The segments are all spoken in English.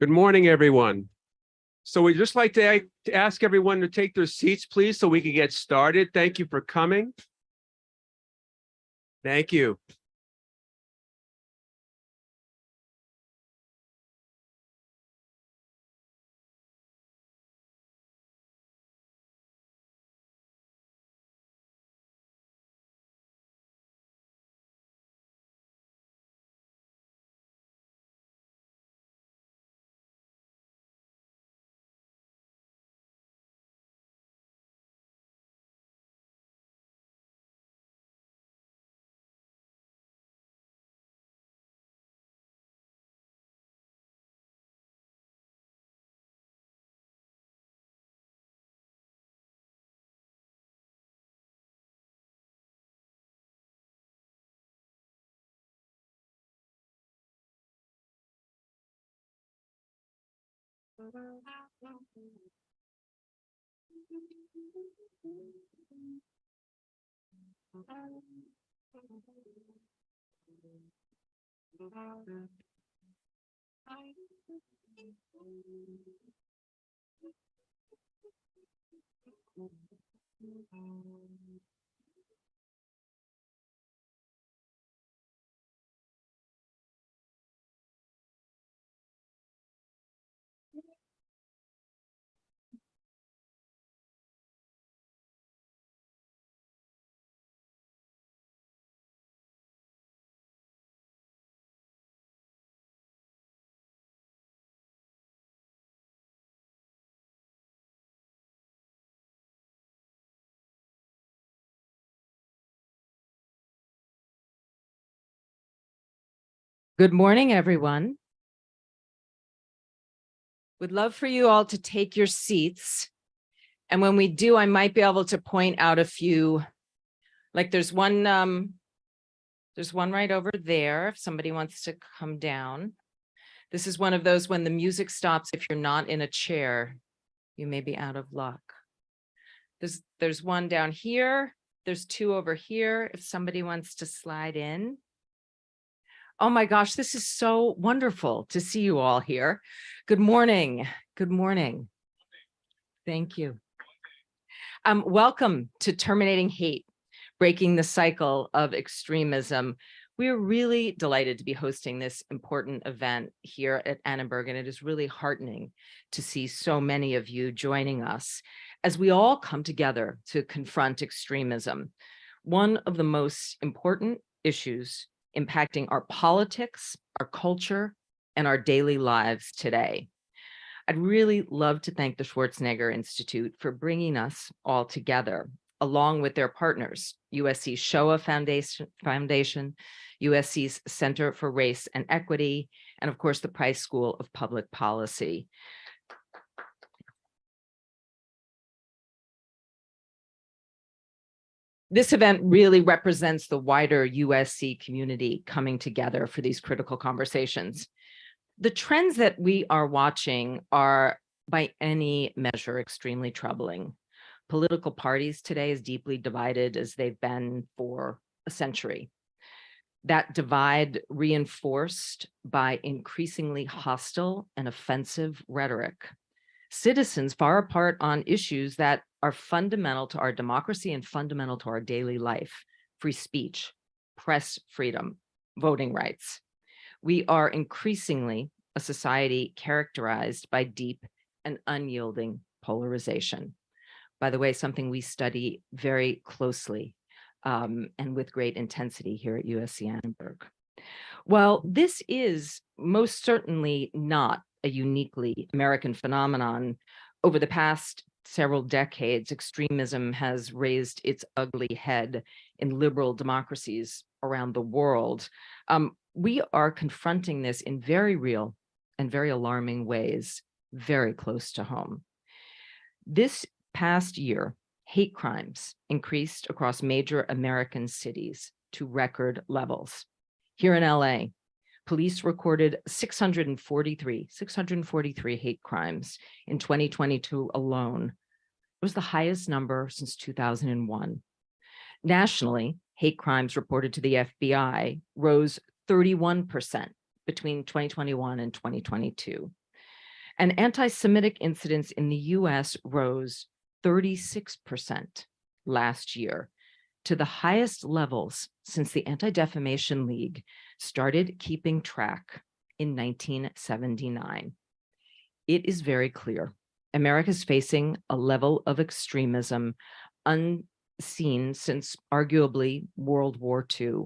Good morning, everyone. So we'd just like to ask everyone to take their seats, please, so we can get started. Thank you for coming. Thank you. Good morning, everyone. Would love for you all to take your seats. And when we do, I might be able to point out a few, like there's one right over there, if somebody wants to come down. This is one of those when the music stops, if you're not in a chair, you may be out of luck. There's one down here. There's two over here, if somebody wants to slide in. Oh my gosh, this is so wonderful to see you all here. Good morning. Good morning. Thank you. Welcome to Terminating Hate, Breaking the Cycle of Extremism. We're really delighted to be hosting this important event here at Annenberg, and it is really heartening to see so many of you joining us as we all come together to confront extremism, one of the most important issues impacting our politics, our culture, and our daily lives today. I'd really love to thank the Schwarzenegger Institute for bringing us all together, along with their partners, USC's Shoah Foundation, USC's Center for Race and Equity, and of course, the Price School of Public Policy. This event really represents the wider USC community coming together for these critical conversations. The trends that we are watching are, by any measure, extremely troubling. Political parties today is deeply divided as they've been for a century. That divide reinforced by increasingly hostile and offensive rhetoric. Citizens far apart on issues that are fundamental to our democracy and fundamental to our daily life: free speech, press freedom, voting rights. We are increasingly a society characterized by deep and unyielding polarization. By the way, something we study very closely and with great intensity here at USC Annenberg. While this is most certainly not a uniquely American phenomenon, over the past several decades, extremism has raised its ugly head in liberal democracies around the world. We are confronting this in very real and very alarming ways, very close to home. This past year, hate crimes increased across major American cities to record levels. Here in LA, police recorded 643 hate crimes in 2022 alone. It was the highest number since 2001. Nationally, hate crimes reported to the FBI rose 31% between 2021 and 2022. And anti-Semitic incidents in the US rose 36% last year, to the highest levels since the Anti-Defamation League started keeping track in 1979. It is very clear America is facing a level of extremism unseen since arguably World War II.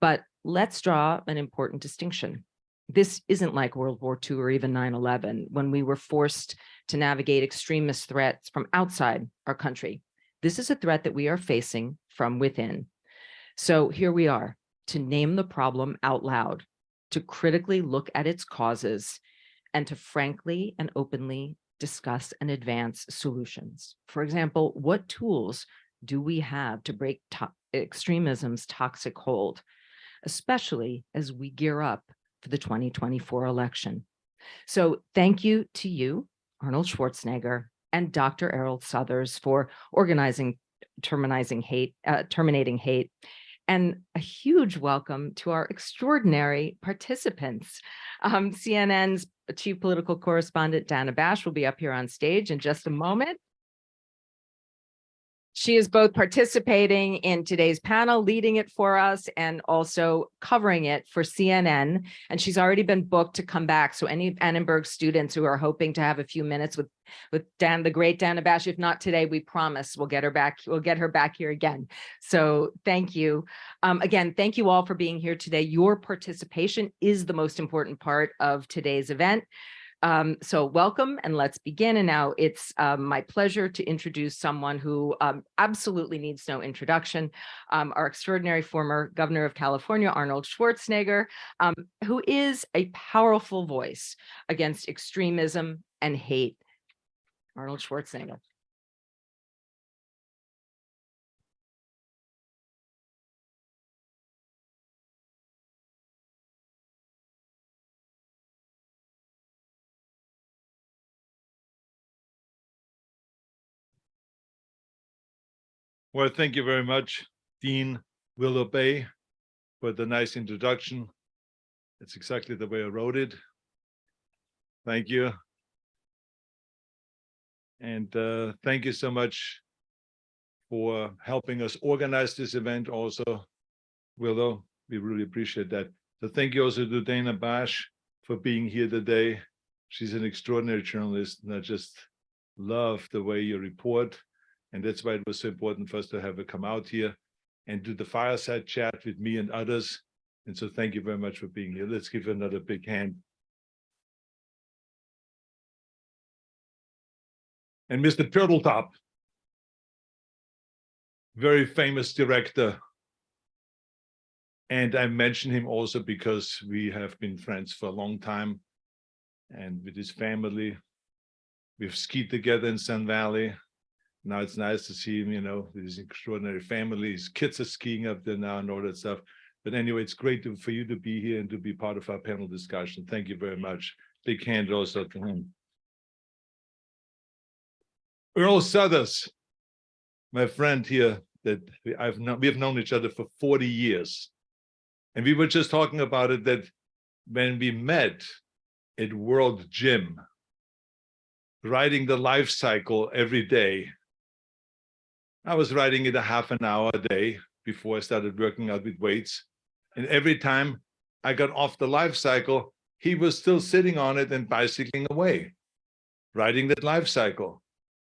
But let's draw an important distinction. This isn't like World War II or even 9/11, when we were forced to navigate extremist threats from outside our country. This is a threat that we are facing from within. So here we are, to name the problem out loud, to critically look at its causes, and to frankly and openly discuss and advance solutions. For example, what tools do we have to break extremism's toxic hold, especially as we gear up for the 2024 election? So thank you to you, Arnold Schwarzenegger, and Dr. Erroll Southers for organizing Terminating Hate, and a huge welcome to our extraordinary participants. CNN's chief political correspondent, Dana Bash, will be up here on stage in just a moment. She is both participating in today's panel, leading it for us, and also covering it for CNN. And she's already been booked to come back. So any Annenberg students who are hoping to have a few minutes with Dan, the great Dana Bash, if not today, we promise we'll get her back. We'll get her back here again. So thank you. Again, thank you all for being here today. Your participation is the most important part of today's event. So welcome, and let's begin. And now it's my pleasure to introduce someone who absolutely needs no introduction, our extraordinary former governor of California, Arnold Schwarzenegger, who is a powerful voice against extremism and hate. Arnold Schwarzenegger. Well, thank you very much, Dean Willow Bay, for the nice introduction. It's exactly the way I wrote it. Thank you. And thank you so much for helping us organize this event also, Willow. We really appreciate that. So thank you also to Dana Bash for being here today. She's an extraordinary journalist, and I just love the way you report. And that's why it was so important for us to have her come out here and do the fireside chat with me and others. And so thank you very much for being here. Let's give her another big hand. And Mr. Turtletop, very famous director. And I mention him also because we have been friends for a long time. And with his family, we've skied together in Sun Valley. Now it's nice to see him, with his extraordinary family. His kids are skiing up there now and all that stuff. But anyway, it's great for you to be here and to be part of our panel discussion. Thank you very much. Big hand also to him. Erroll Southers, my friend here that we have known each other for 40 years. And we were just talking about it that when we met at World Gym, riding the life cycle every day, I was riding it a half an hour a day before I started working out with weights. And every time I got off the life cycle, he was still sitting on it and bicycling away, riding that life cycle.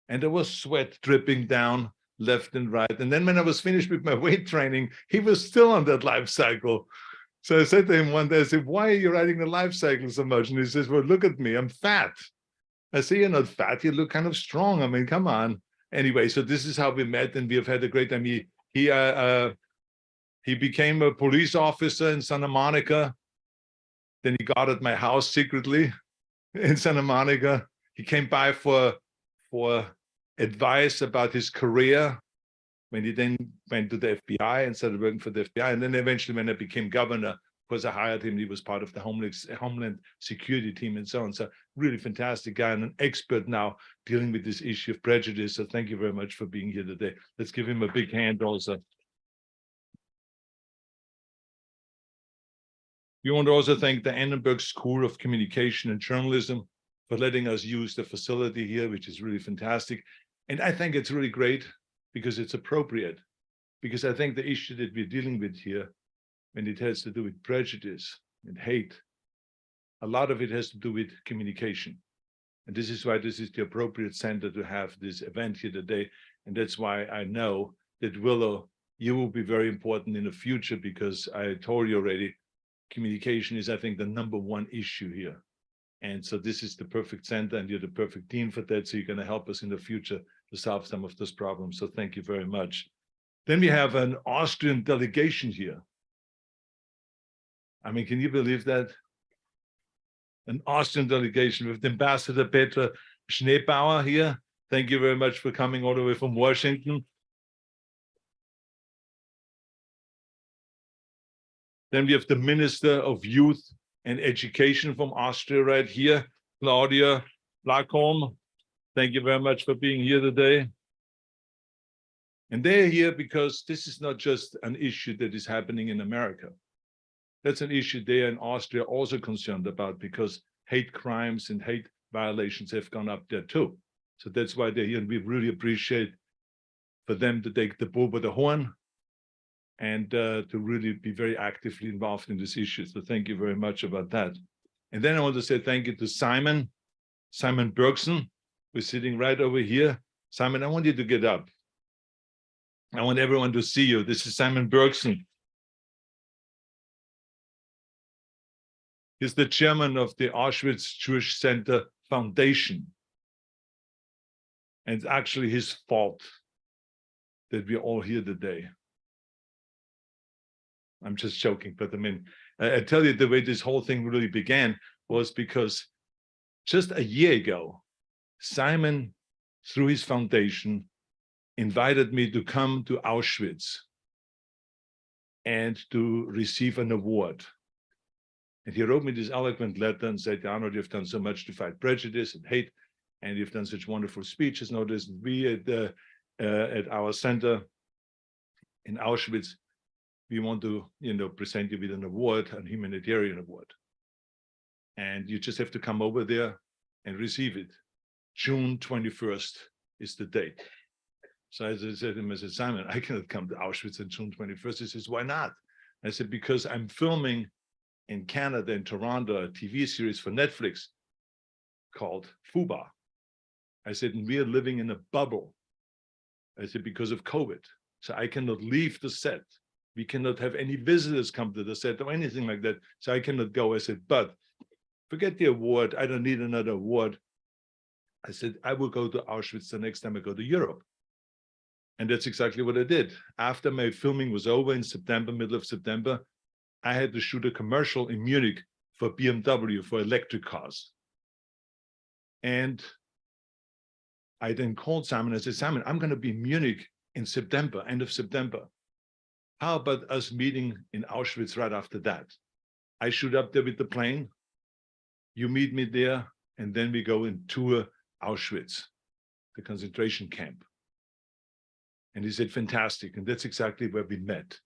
And there was sweat dripping down left and right. And then when I was finished with my weight training, he was still on that life cycle. So I said to him one day, I said, why are you riding the life cycle so much? And he says, well, look at me, I'm fat. I say, you're not fat, you look kind of strong. I mean, come on. Anyway, so this is how we met, and we have had a great time. He became a police officer in Santa Monica. Then he got at my house secretly in Santa Monica. He came by for advice about his career when he then went to the FBI and started working for the FBI. And then eventually when I became governor, because I hired him, he was part of the Homeland Security team and so on. So really fantastic guy and an expert now dealing with this issue of prejudice. So thank you very much for being here today. Let's give him a big hand also. We want to also thank the Annenberg School of Communication and Journalism for letting us use the facility here, which is really fantastic. And I think it's really great because it's appropriate, because I think the issue that we're dealing with here, when it has to do with prejudice and hate, a lot of it has to do with communication. And this is why this is the appropriate center to have this event here today. And that's why I know that Willow, you will be very important in the future, because I told you already, communication is, I think, the #1 issue here. And so this is the perfect center, and you're the perfect dean for that. So you're going to help us in the future to solve some of those problems. So thank you very much. Then we have an Austrian delegation here. I mean, can you believe that? An Austrian delegation with Ambassador Petra Schneebauer here. Thank you very much for coming all the way from Washington. Then we have the Minister of Youth and Education from Austria right here, Claudia Blackholm. Thank you very much for being here today. And they're here because this is not just an issue that is happening in America. That's an issue they in Austria also concerned about, because hate crimes and hate violations have gone up there too. So that's why they're here, and we really appreciate for them to take the bull by the horn and to really be very actively involved in this issue. So thank you very much about that. And then I want to say thank you to Simon Bergson, who's sitting right over here. Simon, I want you to get up. I want everyone to see you. This is Simon Bergson. He's the chairman of the Auschwitz Jewish Center Foundation. And it's actually his fault that we're all here today. I'm just joking, but I mean, I tell you, the way this whole thing really began was because just a year ago, Simon, through his foundation, invited me to come to Auschwitz and to receive an award. And he wrote me this eloquent letter and said, Arnold, you've done so much to fight prejudice and hate, and you've done such wonderful speeches. Notice we at our center in Auschwitz, we want to, present you with an award, a humanitarian award. and you just have to come over there and receive it. June 21st is the date. So I said to him, I said, Simon, I cannot come to Auschwitz on June 21st. He says, why not? I said, because I'm filming in Canada, in Toronto, a TV series for Netflix called Fuba. I said, and we are living in a bubble. I said, because of COVID. So I cannot leave the set. We cannot have any visitors come to the set or anything like that. So I cannot go. I said, but forget the award. I don't need another award. I said, I will go to Auschwitz the next time I go to Europe. And that's exactly what I did. After my filming was over in September, middle of September, I had to shoot a commercial in Munich for BMW, for electric cars. And I then called Simon. I said, Simon, I'm going to be in Munich in September, end of September. How about us meeting in Auschwitz right after that? I shoot up there with the plane. You meet me there, and then we go and tour Auschwitz, the concentration camp. And he said, fantastic. And that's exactly where we met.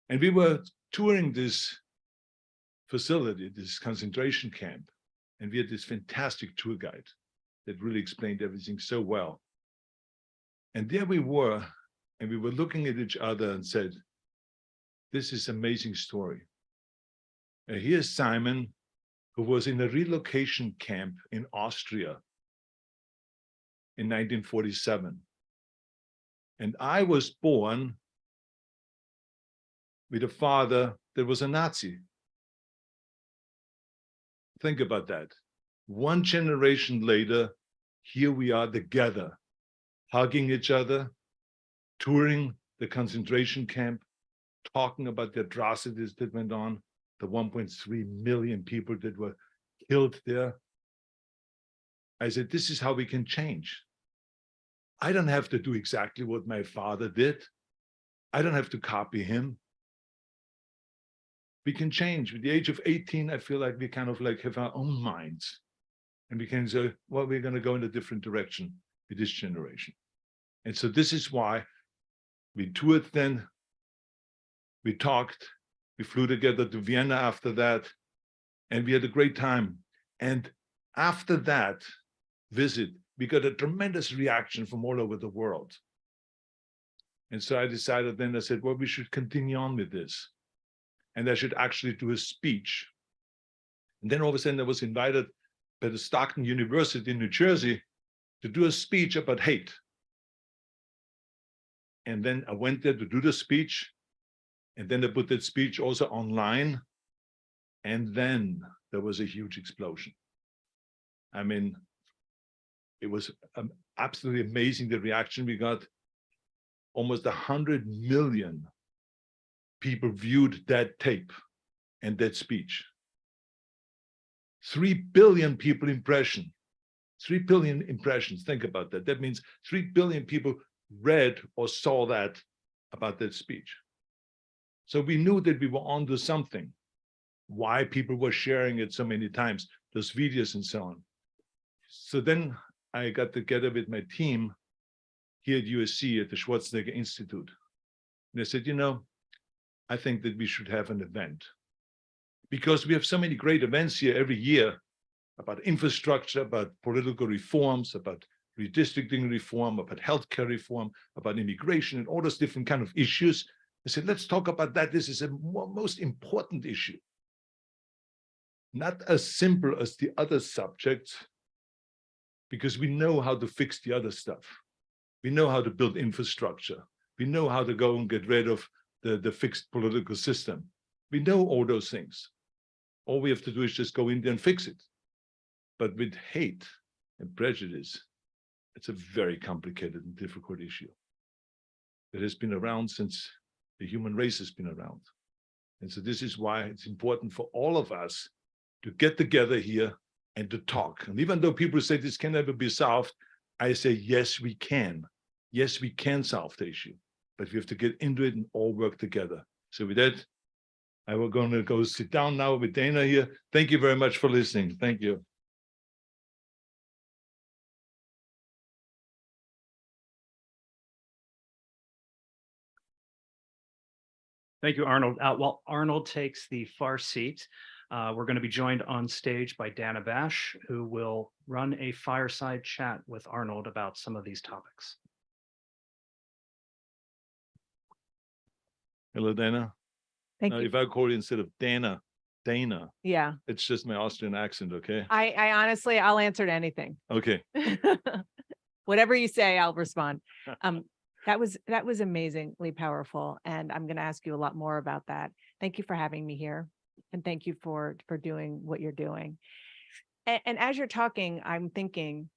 And we were touring this facility, this concentration camp. And we had this fantastic tour guide that really explained everything so well. And there we were, and we were looking at each other and said, this is an amazing story. And here's Simon, who was in a relocation camp in Austria in 1947. And I was born with a father that was a Nazi. Think about that. One generation later, here we are together, hugging each other, touring the concentration camp, talking about the atrocities that went on, the 1.3 million people that were killed there. I said, this is how we can change. I don't have to do exactly what my father did. I don't have to copy him. We can change. With the age of 18, I feel like we kind of like have our own minds. And we can say, well, we're going to go in a different direction with this generation. And so this is why we toured then. We talked. We flew together to Vienna after that. And we had a great time. And after that visit, we got a tremendous reaction from all over the world. And so I decided then, I said, well, we should continue on with this. And I should actually do a speech. And then all of a sudden I was invited by the Stockton University in New Jersey to do a speech about hate. And then I went there to do the speech. And then I put that speech also online. And then there was a huge explosion. I mean, it was absolutely amazing, the reaction we got. Almost 100 million people viewed that tape and that speech. 3 billion people impression. 3 billion impressions, think about that. That means 3 billion people read or saw that about that speech. So we knew that we were onto something. Why people were sharing it so many times, those videos and so on. So then I got together with my team here at USC at the Schwarzenegger Institute. And I said, you know, I think that we should have an event, because we have so many great events here every year about infrastructure, about political reforms, about redistricting reform, about healthcare reform, about immigration, and all those different kind of issues. I said, let's talk about that. This is a most important issue. Not as simple as the other subjects, because we know how to fix the other stuff. We know how to build infrastructure. We know how to go and get rid of the fixed political system. We know all those things. All we have to do is just go in there and fix it. But with hate and prejudice, it's a very complicated and difficult issue that has been around since the human race has been around. And so this is why it's important for all of us to get together here and to talk. And even though people say this can never be solved, I say, yes, we can. Yes, we can solve the issue, but we have to get into it and all work together. So with that, I will going to go sit down now with Dana here. Thank you very much for listening. Thank you. Thank you, Arnold. While Arnold takes the far seat, We're going to be joined on stage by Dana Bash, who will run a fireside chat with Arnold about some of these topics. Hello, Dana. Thank Now, you. if I call you instead of Dana, Yeah, it's just my Austrian accent, okay? I honestly, I'll answer to anything. Okay. Whatever you say, I'll respond. That was amazingly powerful, and I'm going to ask you a lot more about that. Thank you for having me here, and thank you for doing what you're doing. And as you're talking, I'm thinking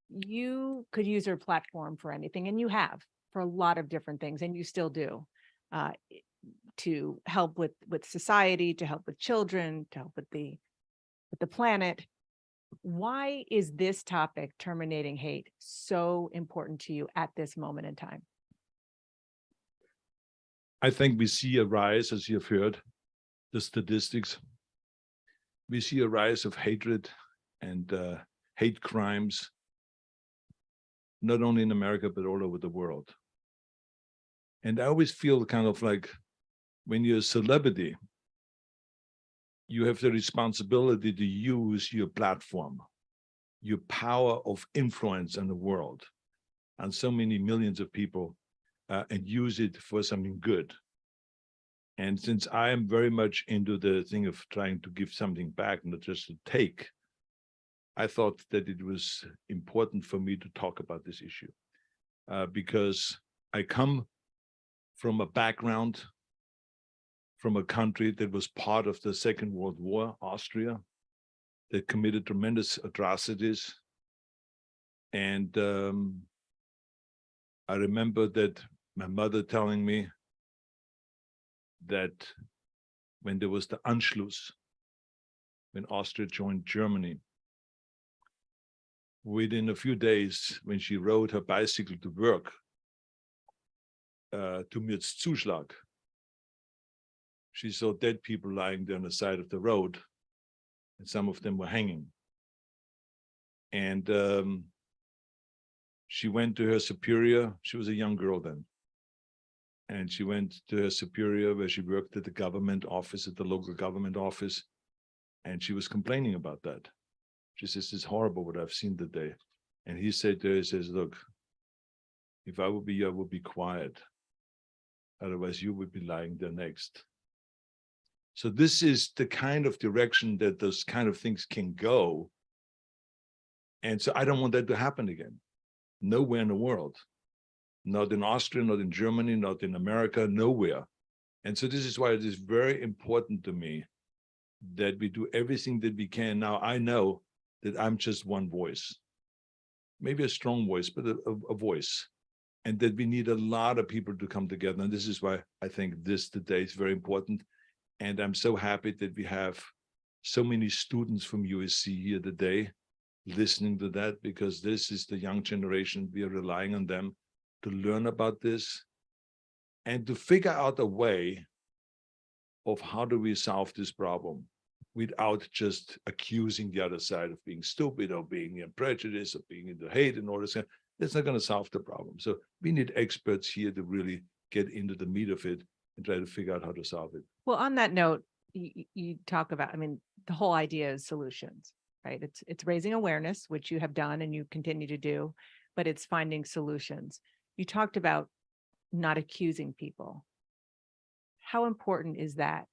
you could use your platform for anything, and you have for a lot of different things, and you still do. To help with society, to help with children, to help with the planet. Why is this topic, terminating hate, so important to you at this moment in time? I think we see a rise, as you've heard, the statistics. We see a rise of hatred and hate crimes, not only in America, but all over the world. And I always feel kind of like when you're a celebrity, you have the responsibility to use your platform, your power of influence in the world, and so many millions of people, and use it for something good. And since I am very much into the thing of trying to give something back, not just to take, I thought that it was important for me to talk about this issue, because I come from a background, from a country that was part of the Second World War, Austria, that committed tremendous atrocities. And I remember that my mother telling me that when there was the Anschluss, when Austria joined Germany, within a few days, when she rode her bicycle to work, to Mürzzuschlag, she saw dead people lying there on the side of the road, and some of them were hanging. And she went to her superior. She was a young girl then. And she went to her superior, where she worked at the government office, at the local government office. And she was complaining about that. She says, it's horrible what I've seen today. And he said to her, he says, look, if I would be you, I would be quiet. Otherwise, you would be lying there next. So this is the kind of direction that those kind of things can go. And so I don't want that to happen again. Nowhere in the world. Not in Austria, not in Germany, not in America, nowhere. And so this is why it is very important to me that we do everything that we can. Now, I know that I'm just one voice. Maybe a strong voice, but a voice. And that we need a lot of people to come together. And this is why I think this today is very important. And I'm so happy that we have so many students from USC here today listening to that, because this is the young generation. We are relying on them to learn about this and to figure out a way of how do we solve this problem without just accusing the other side of being stupid or being in prejudice or being into hate and all this. That's not going to solve the problem. So we need experts here to really get into the meat of it and try to figure out how to solve it. Well, on that note, you talk about, I mean, the whole idea is solutions, right? It's raising awareness, which you have done and you continue to do, but it's finding solutions. You talked about not accusing people. How important is that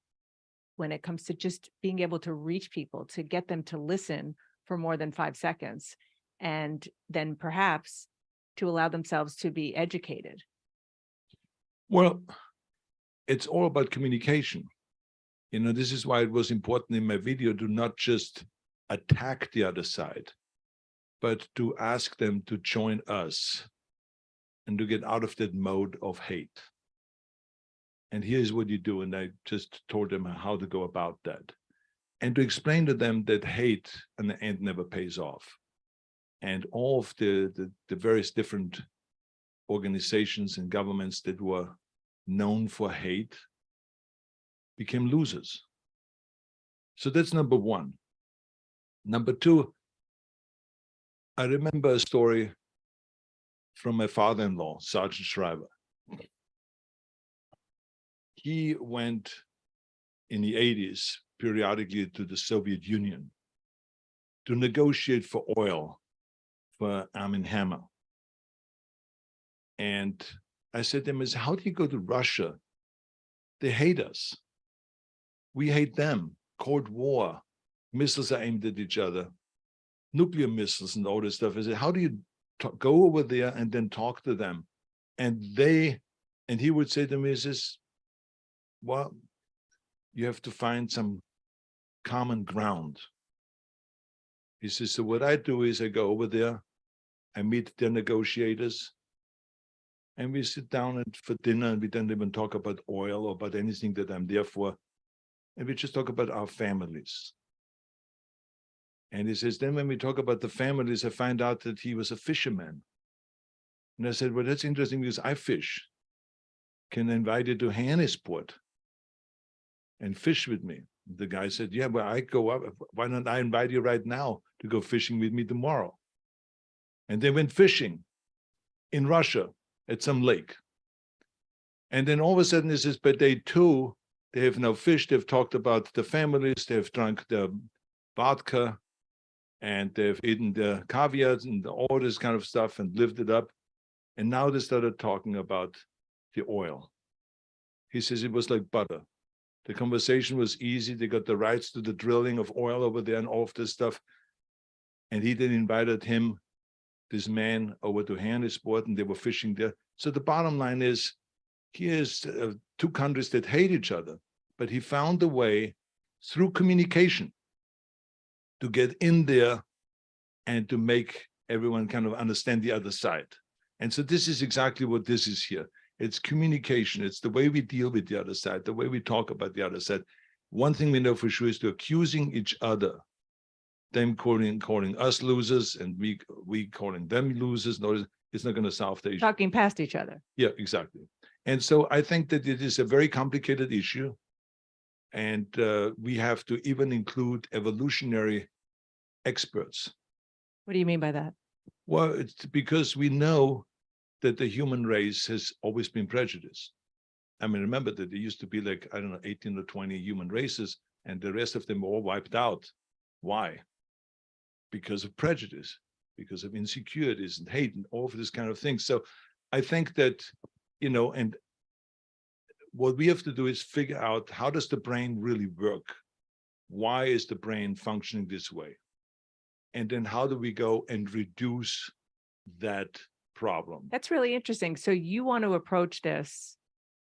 when it comes to just being able to reach people, to get them to listen for more than 5 seconds, and then perhaps to allow themselves to be educated? Well, it's all about communication. You know, this is why it was important in my video to not just attack the other side, but to ask them to join us and to get out of that mode of hate. And here's what you do. And I just told them how to go about that. And to explain to them that hate in the end never pays off. And all of the various different organizations and governments that were known for hate became losers. So that's number one. Number two, I remember a story from my father-in-law, Sergeant Schreiber. He went in the 80s periodically to the Soviet Union to negotiate for oil for Arm & Hammer. And I said to them, how do you go to Russia? They hate us. We hate them. Cold War. Missiles are aimed at each other. Nuclear missiles and all this stuff. I said, how do you go over there and then talk to them? And he would say to me, he says, well, you have to find some common ground. He says, so what I do is I go over there, I meet the negotiators, and we sit down for dinner, and we don't even talk about oil or about anything that I'm there for. And we just talk about our families. And he says, then when we talk about the families, I find out that he was a fisherman. And I said, well, that's interesting because I fish. Can I invite you to Hannesport and fish with me? The guy said, yeah, well, I go up. Why don't I invite you right now to go fishing with me tomorrow? And they went fishing in Russia at some lake. And then all of a sudden, this is by day 2, they have now fished. They've talked about the families. They've drunk the vodka and they've eaten the caviar and all this kind of stuff and lived it up. And now they started talking about the oil. He says it was like butter. The conversation was easy. They got the rights to the drilling of oil over there and all of this stuff. And he then invited him, this man, over to Hannesport, and they were fishing there. So the bottom line is, here's 2 countries that hate each other, but he found a way through communication to get in there and to make everyone kind of understand the other side. And so this is exactly what this is here. It's communication. It's the way we deal with the other side, the way we talk about the other side. One thing we know for sure is to accusing each other, them calling us losers and we calling them losers. No, it's not going to solve the issue. Talking past each other. Yeah, exactly. And so I think that it is a very complicated issue. And we have to even include evolutionary experts. What do you mean by that? Well, it's because we know that the human race has always been prejudiced. I mean, remember that there used to be like, I don't know, 18 or 20 human races, and the rest of them were all wiped out. Why? Because of prejudice, because of insecurities and hate and all of this kind of thing. So I think that, you know, and what we have to do is figure out, how does the brain really work? Why is the brain functioning this way? And then how do we go and reduce that problem? That's really interesting. So you want to approach this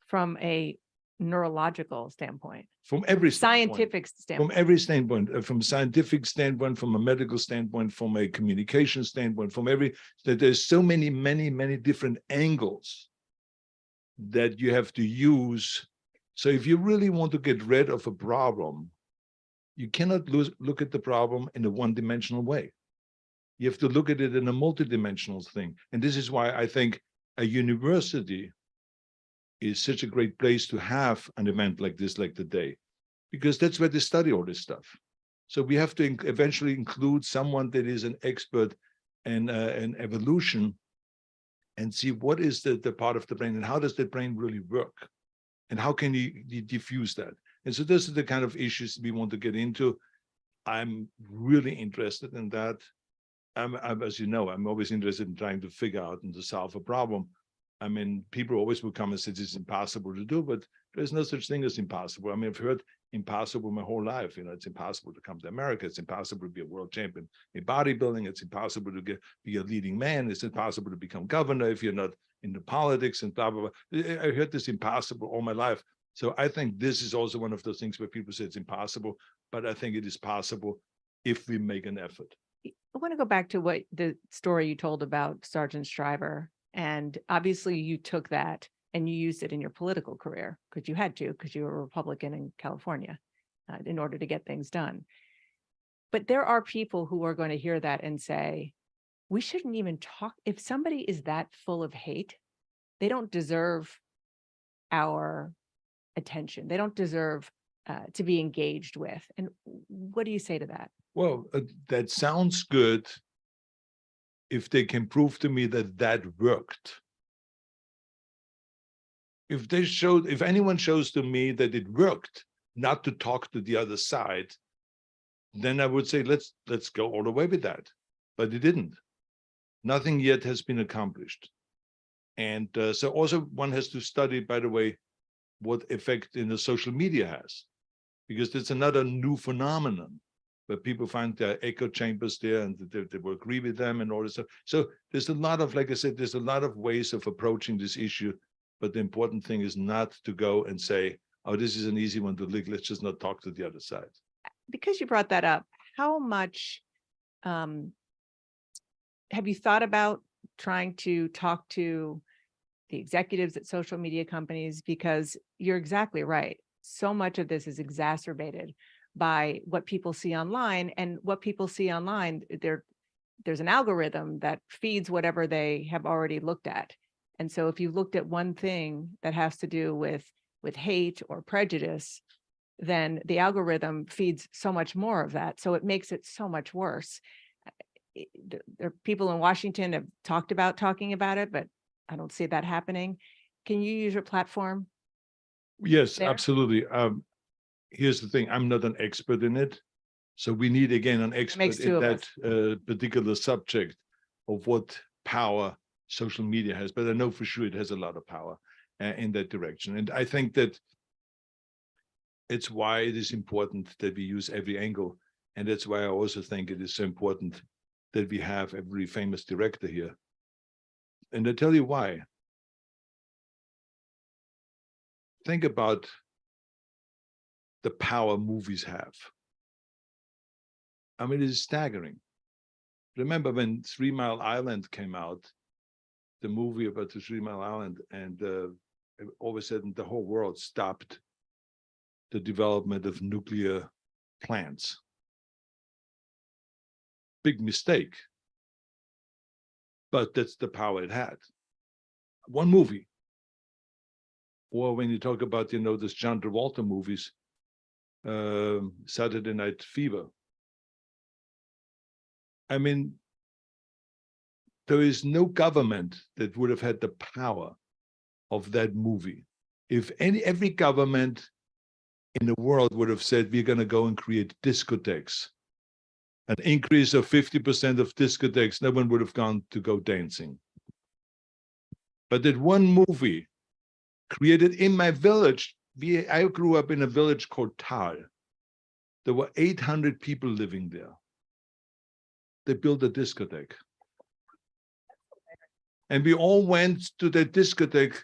from a neurological standpoint, From every standpoint. scientific standpoint. From every standpoint, from a scientific standpoint, from a medical standpoint, from a communication standpoint, that there's so many different angles that you have to use. So if you really want to get rid of a problem, you cannot look at the problem in a one-dimensional way. You have to look at it in a multidimensional thing. And this is why I think a university is such a great place to have an event like this, like today, because that's where they study all this stuff. So we have to eventually include someone that is an expert in evolution and see what is the part of the brain and how does the brain really work and how can you diffuse that. And so those are the kind of issues we want to get into. I'm really interested in that. As you know, I'm always interested in trying to figure out and to solve a problem. I mean, people always will come and say it's impossible to do, but there's no such thing as impossible. I mean, I've heard impossible my whole life. You know, it's impossible to come to America. It's impossible to be a world champion in bodybuilding. It's impossible to be a leading man. It's impossible to become governor if you're not into politics and blah, blah, blah. I heard this impossible all my life. So I think this is also one of those things where people say it's impossible, but I think it is possible if we make an effort. I want to go back to what the story you told about Sergeant Shriver. And obviously you took that and you used it in your political career because you had to, because you were a Republican in California in order to get things done. But there are people who are going to hear that and say, we shouldn't even talk. If somebody is that full of hate, they don't deserve our attention. They don't deserve to be engaged with. And what do you say to that? Well, that sounds good if they can prove to me that that worked. If anyone shows to me that it worked, not to talk to the other side, then I would say, let's go all the way with that. But it didn't. Nothing yet has been accomplished. And so also one has to study, by the way, what effect in the social media has, because it's another new phenomenon where people find their echo chambers there and they will agree with them and all this stuff. So there's a lot of, like I said, there's a lot of ways of approaching this issue, but the important thing is not to go and say, oh, this is an easy one to lick, let's just not talk to the other side. Because you brought that up, how much have you thought about trying to talk to the executives at social media companies? Because you're exactly right. So much of this is exacerbated by what people see online, and what people see online, there's an algorithm that feeds whatever they have already looked at. And so if you looked at one thing that has to do with hate or prejudice, then the algorithm feeds so much more of that. So it makes it so much worse. There are people in Washington have talked about talking about it, but I don't see that happening. Can you use your platform? Yes, There? absolutely. Here's the thing, I'm not an expert in it. So we need, again, an expert makes two in of that particular subject of what power social media has. But I know for sure it has a lot of power in that direction. And I think that it's why it is important that we use every angle. And that's why I also think it is so important that we have every famous director here. And I tell you why. Think about the power movies have. I mean, it is staggering. Remember when 3 Mile Island came out, the movie about the 3 Mile Island, and all of a sudden the whole world stopped the development of nuclear plants. Big mistake. But that's the power it had. One movie. Or when you talk about, those John Travolta movies, Saturday Night Fever. I mean, there is no government that would have had the power of that movie. If every government in the world would have said, we're going to go and create discotheques, an increase of 50% of discotheques, no one would have gone to go dancing. But that one movie created in my village, I grew up in a village called Tal. There were 800 people living there. They built a discotheque. And we all went to the discotheque.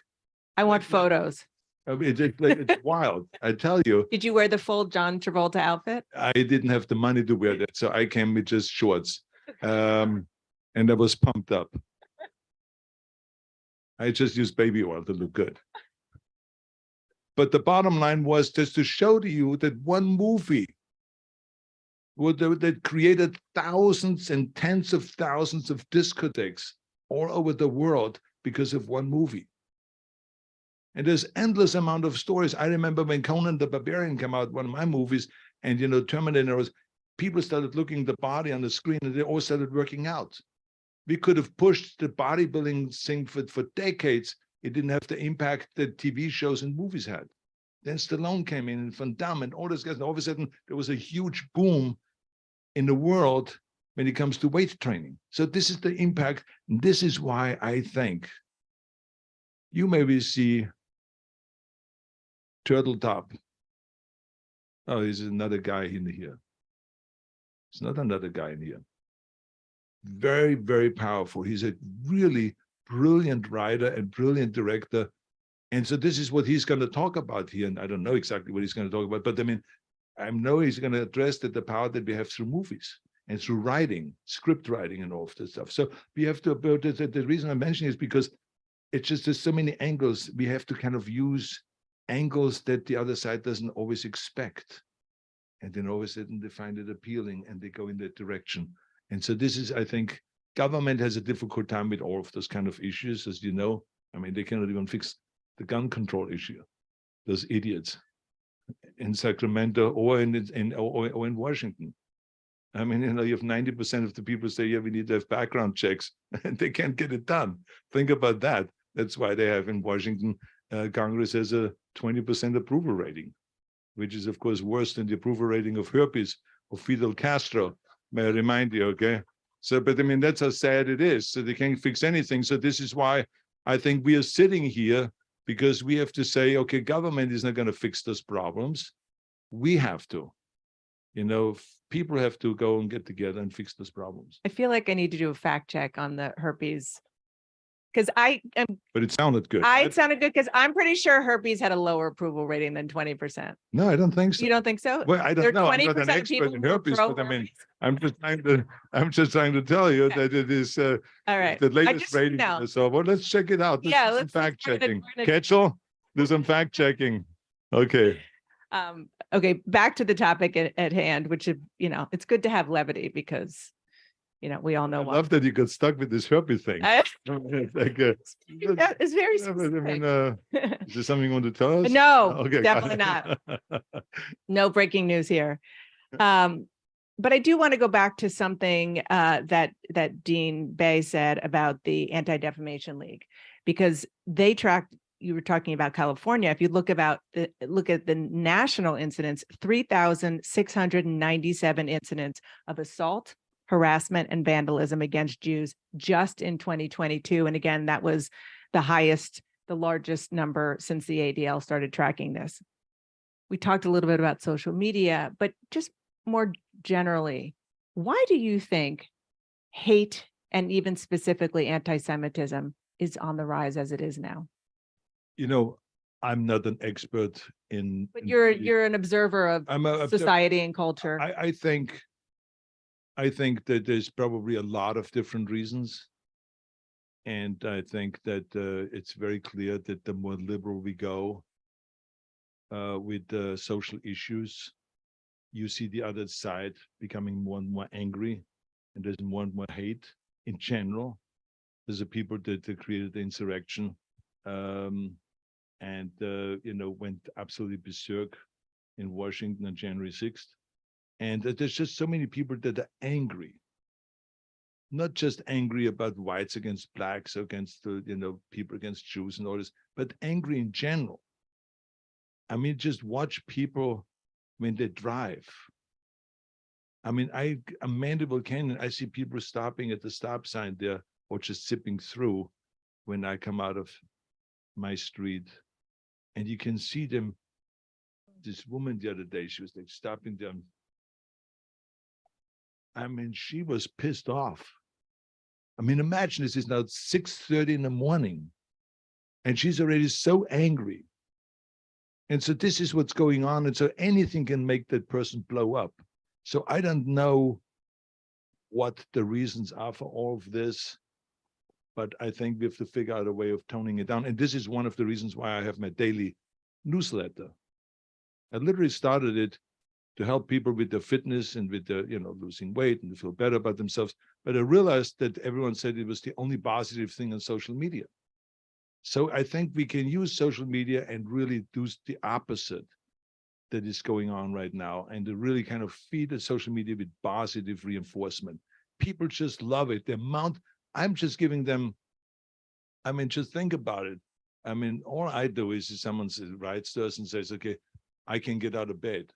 I want photos. I mean, it's wild, I tell you. Did you wear the full John Travolta outfit? I didn't have the money to wear that, so I came with just shorts. And I was pumped up. I just used baby oil to look good. But the bottom line was just to show to you that one movie that created thousands and tens of thousands of discotheques all over the world because of one movie. And there's endless amount of stories. I remember when Conan the Barbarian came out, one of my movies, and Terminator, people started looking at the body on the screen and they all started working out. We could have pushed the bodybuilding thing for decades. It didn't have the impact that TV shows and movies had. Then Stallone came in and Van Damme and all those guys. And all of a sudden, there was a huge boom in the world when it comes to weight training. So this is the impact. And this is why I think you maybe see Turtle Top. Oh, there's another guy in here. It's not another guy in here. Very, very powerful. He's a really brilliant writer and brilliant director. And so this is what he's going to talk about here. And I don't know exactly what he's going to talk about, but I mean, I know he's going to address the power that we have through movies and through writing, script writing and all of this stuff. So we have to build it. The reason I'm mentioning is because it's just, there's so many angles. We have to kind of use angles that the other side doesn't always expect. And then all of a sudden they find it appealing and they go in that direction. And so this is, I think, government has a difficult time with all of those kind of issues, as you know. I mean, they cannot even fix the gun control issue. Those idiots in Sacramento or in Washington. I mean, you have 90% of the people say, yeah, we need to have background checks, and they can't get it done. Think about that. That's why they have in Washington, Congress has a 20% approval rating. which is of course worse than the approval rating of herpes of Fidel Castro. May I remind you, okay? So, but I mean, that's how sad it is. So they can't fix anything. So this is why I think we are sitting here, because we have to say, okay, government is not going to fix those problems. We have to. You know, people have to go and get together and fix those problems. I feel like I need to do a fact check on the herpes. Because I am, But it sounded good. it sounded good because I'm pretty sure herpes had a lower approval rating than 20%. No, I don't think so. You don't think so? Well, I There are don't know. I'm not 20% an of expert people in who are herpes, but I mean, pro-herpes? I'm just trying to tell you Okay. that it is All right. the I latest just rating. know. So, well, let's check it out. Yeah, do some let's- fact we're gonna- checking. we're gonna- Ketchel, do some fact checking. Okay. Okay, back to the topic at hand, which is, you know, it's good to have levity because, you know, we all I know why. love that you got stuck with this herpes thing. That is very I mean, specific. is there something you want to tell us? No, Okay, definitely got it. No breaking news here. But I do want to go back to something that Dean Bay said about the Anti-Defamation League, because they tracked, you were talking about California. If you look at the national incidents, 3,697 incidents of assault, harassment, and vandalism against Jews just in 2022. And again, that was the largest number since the ADL started tracking this. We talked a little bit about social media, but just more generally, why do you think hate and even specifically anti-Semitism is on the rise as it is now? You know, I'm not an expert in. But in you're an observer of I'm a society and culture. I think that there's probably a lot of different reasons. And I think that it's very clear that the more liberal we go with the social issues, you see the other side becoming more and more angry, and there's more and more hate in general. There's the people that created the insurrection and you know, went absolutely berserk in Washington on January 6th. And there's just so many people that are angry, not just angry about whites against blacks, against you know, people against Jews and all this, but angry in general. I mean, just watch people when they drive. I mean, I'm Mandeville Canyon, I see people stopping at the stop sign there or just zipping through when I come out of my street. And you can see them. This woman the other day, she was like stopping them. I mean, she was pissed off. I mean, imagine this is now 6:30 in the morning and she's already so angry. And so this is what's going on. And so anything can make that person blow up. So I don't know what the reasons are for all of this, but I think we have to figure out a way of toning it down. And this is one of the reasons why I have my daily newsletter. I literally started it to help people with their fitness and with their, you know, losing weight and to feel better about themselves. But I realized that everyone said it was the only positive thing on social media. So I think we can use social media and really do the opposite that is going on right now, and to really kind of feed the social media with positive reinforcement. People just love it. The amount, I'm just giving them, I mean, just think about it. I mean, all I do is if someone writes to us and says, okay, I can get out of bed.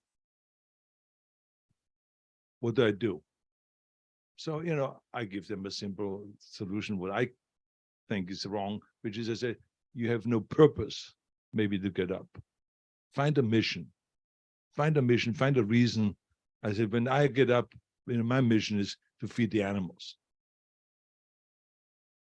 What do I do? So, you know, I give them a simple solution, what I think is wrong, which is I say, you have no purpose maybe to get up. Find a mission. Find a mission, find a reason. I said, when I get up, you know, my mission is to feed the animals.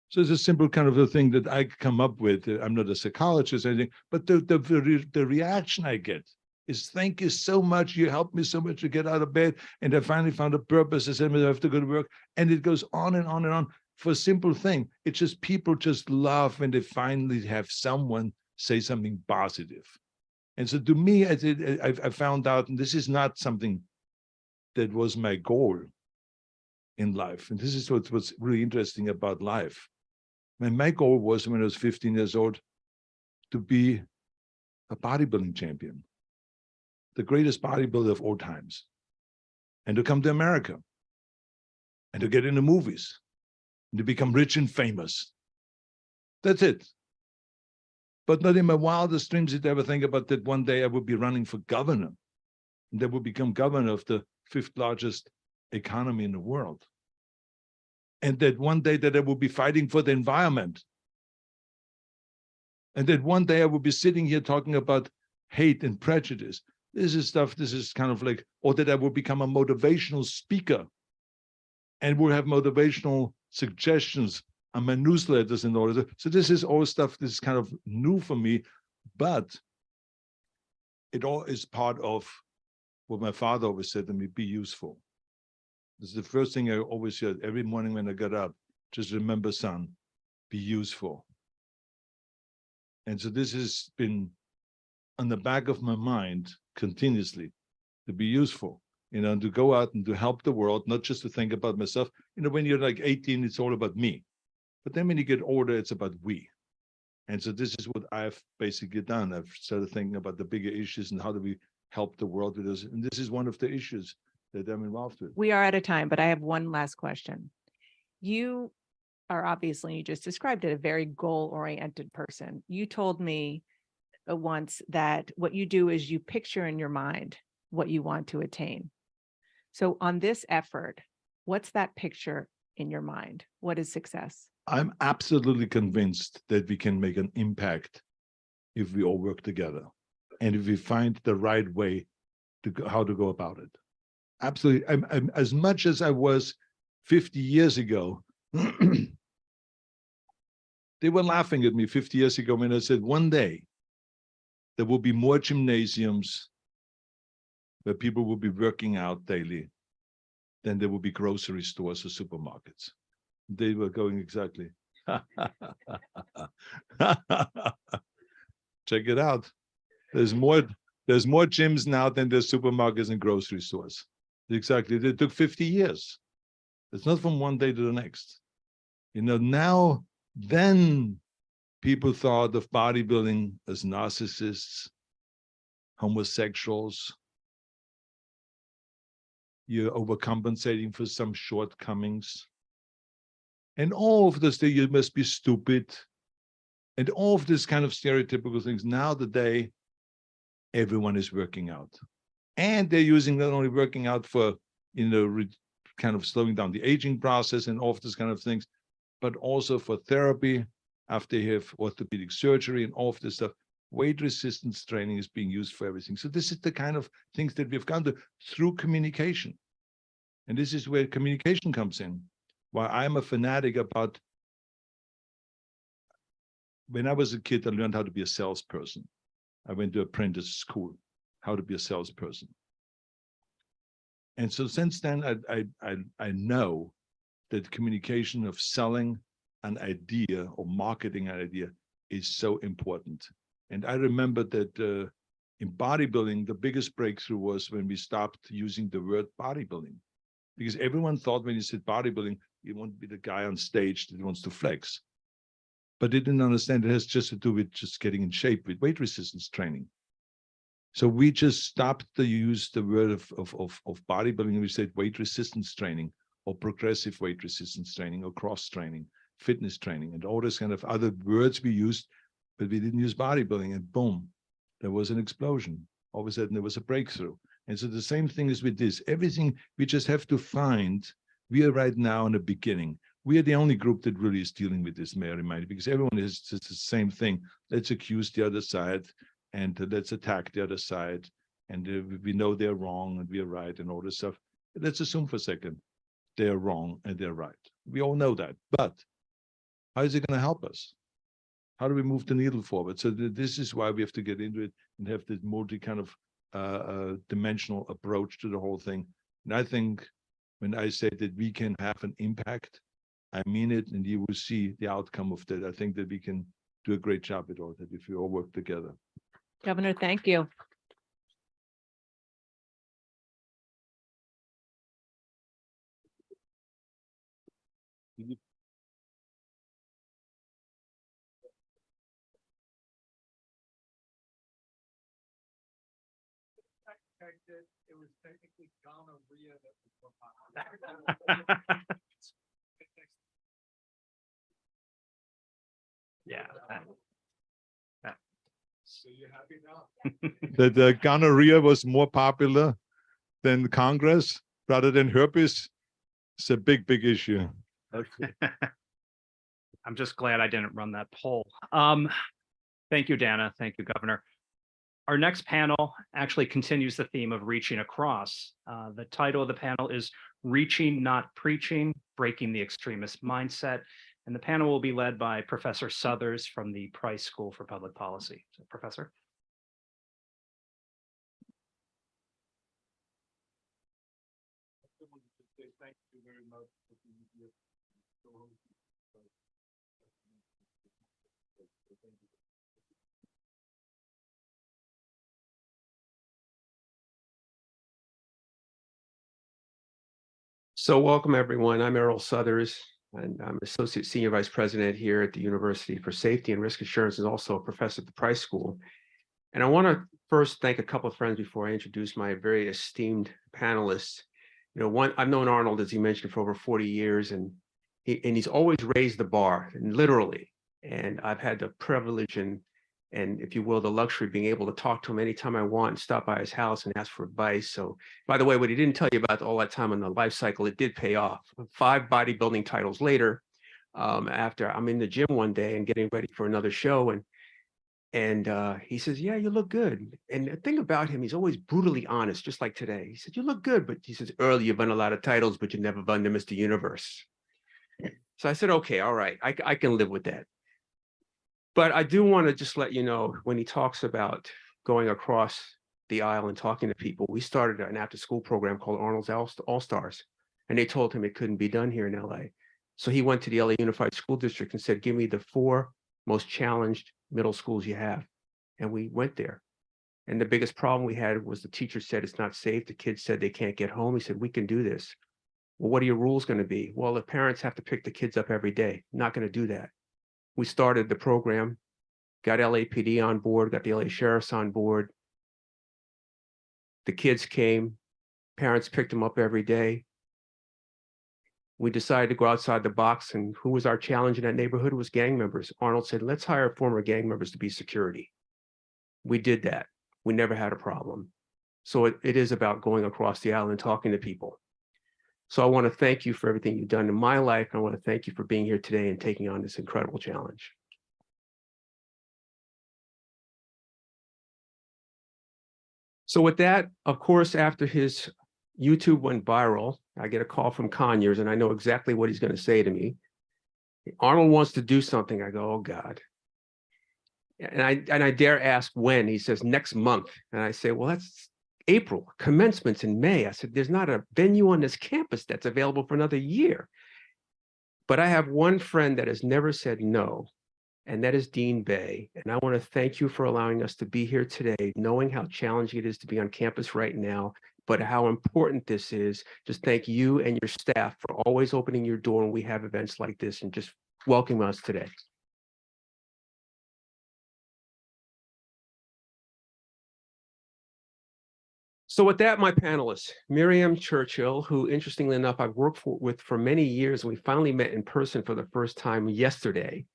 So it's a simple kind of a thing that I come up with. I'm not a psychologist or anything, but the reaction I get is, thank you so much. You helped me so much to get out of bed. And I finally found a purpose. I said, I have to go to work. And it goes on and on and on for a simple thing. It's just people just love when they finally have someone say something positive. And so to me, I found out, and this is not something that was my goal in life. And this is what's really interesting about life. My goal was, when I was 15 years old, to be a bodybuilding champion, the greatest bodybuilder of all times, and to come to America, and to get into movies, and to become rich and famous. That's it. But not in my wildest dreams did I ever think about that one day I would be running for governor and they will become governor of the 5th largest economy in the world. And that one day that I will be fighting for the environment. And that one day I will be sitting here talking about hate and prejudice. This is stuff, this is kind of like, or that I will become a motivational speaker and will have motivational suggestions on my newsletters and all that. So this is all stuff, this is kind of new for me, but it all is part of what my father always said to me, be useful. This is the first thing I always said every morning when I got up. Just remember, son, be useful. And so this has been on the back of my mind continuously, to be useful, to go out and to help the world, not just to think about myself. When you're like 18, it's all about me. But then when you get older, it's about we. And so this is what I've basically done. I've started thinking about the bigger issues and how do we help the world with this. And this is one of the issues that I'm involved with. We are out of time, but I have one last question. You are obviously, you just described it, a very goal-oriented person. You told me once that what you do is you picture in your mind what you want to attain. So on this effort, what's that picture in your mind? What is success? I'm absolutely convinced that we can make an impact if we all work together and if we find the right way to go, how to go about it. Absolutely. I'm as much as I was 50 years ago, they were laughing at me 50 years ago when I said, one day there will be more gymnasiums where people will be working out daily than there will be grocery stores or supermarkets. They were going exactly. Check it out. There's more gyms now than there's supermarkets and grocery stores. Exactly. It took 50 years. It's not from one day to the next. Now, then people thought of bodybuilding as narcissists, homosexuals. You're overcompensating for some shortcomings. And all of this, you must be stupid. And all of this kind of stereotypical things. Now today, everyone is working out. And they're using not only working out for, kind of slowing down the aging process and all of this kind of things, but also for therapy after you have orthopedic surgery and all of this stuff. Weight resistance training is being used for everything. So this is the kind of things that we've gone to through communication. And this is where communication comes in. Why I'm a fanatic about, when I was a kid, I learned how to be a salesperson. I went to apprentice school, how to be a salesperson. And so since then, I know that communication of selling an idea or marketing an idea is so important. And I remember that in bodybuilding, the biggest breakthrough was when we stopped using the word bodybuilding. Because everyone thought when you said bodybuilding, you want to be the guy on stage that wants to flex. But they didn't understand it has just to do with just getting in shape with weight resistance training. So we just stopped to use the word of bodybuilding, and we said weight resistance training or progressive weight resistance training or cross training, fitness training, and all this kind of other words we used, but we didn't use bodybuilding, and boom, there was an explosion. All of a sudden there was a breakthrough. And so the same thing is with this. Everything we just have to find. We are right now in the beginning. We are the only group that really is dealing with this, may I remind you, because everyone is just the same thing. Let's accuse the other side and let's attack the other side. And we know they're wrong and we are right and all this stuff. Let's assume for a second they're wrong and they're right. We all know that. But how is it going to help us? How do we move the needle forward? So this is why we have to get into it and have this multi kind of dimensional approach to the whole thing. And I think when I say that we can have an impact, I mean it, and you will see the outcome of that. I think that we can do a great job with all that if we all work together. Governor, thank you. It was technically gonorrhea that was more popular. Yeah. So you're happy now? That gonorrhea was more popular than Congress, rather than herpes, it's a big, big issue. I'm just glad I didn't run that poll. Thank you, Dana. Thank you, Governor. Our next panel actually continues the theme of reaching across. The title of the panel is Reaching, Not Preaching, Breaking the Extremist Mindset. And the panel will be led by Professor Southers from the Price School for Public Policy. So, Professor. Thank you very much for being here. So welcome, everyone. I'm Erroll Southers, and I'm Associate Senior Vice President here at the University for Safety and Risk Assurance, and also a professor at the Price School. And I want to first thank a couple of friends before I introduce my very esteemed panelists. You know, one, I've known Arnold, as he mentioned, for over 40 years, and he's always raised the bar, and literally. And I've had the privilege and if you will, the luxury of being able to talk to him anytime I want and stop by his house and ask for advice. So, by the way, what he didn't tell you about all that time on the life cycle, it did pay off. 5 bodybuilding titles later, after I'm in the gym one day and getting ready for another show, and he says, "Yeah, you look good." And the thing about him, he's always brutally honest, just like today. He said, "You look good," but he says, "Early, you've won a lot of titles, but you never won the Mr. Universe." So I said, "Okay, all right, I can live with that." But I do want to just let you know, when he talks about going across the aisle and talking to people, we started an after-school program called Arnold's All-Stars, and they told him it couldn't be done here in LA. So he went to the LA Unified School District and said, "Give me the 4 most challenged middle schools you have." And we went there. And the biggest problem we had was the teacher said it's not safe. The kids said they can't get home. He said, "We can do this." "Well, what are your rules going to be?" "Well, the parents have to pick the kids up every day." Not going to do that. We started the program, got LAPD on board, got the LA sheriffs on board. The kids came, parents picked them up every day. We decided to go outside the box, and who was our challenge in that neighborhood? It was gang members. Arnold said, "Let's hire former gang members to be security." We did that. We never had a problem. So it is about going across the aisle and talking to people. So I want to thank you for everything you've done in my life. I want to thank you for being here today and taking on this incredible challenge. So with that, of course, after his YouTube went viral, I get a call from Conyers, and I know exactly what he's going to say to me. "Arnold wants to do something." I go, "Oh, God." And I dare ask when. He says, "Next month." And I say, "Well, that's April, commencement's in May." I said, "There's not a venue on this campus that's available for another year." But I have one friend that has never said no, and that is Dean Bay. And I want to thank you for allowing us to be here today, knowing how challenging it is to be on campus right now, but how important this is. Just thank you and your staff for always opening your door when we have events like this and just welcoming us today. So with that, my panelists, Miriam Churchill, who interestingly enough, I've worked with for many years. We finally met in person for the first time yesterday.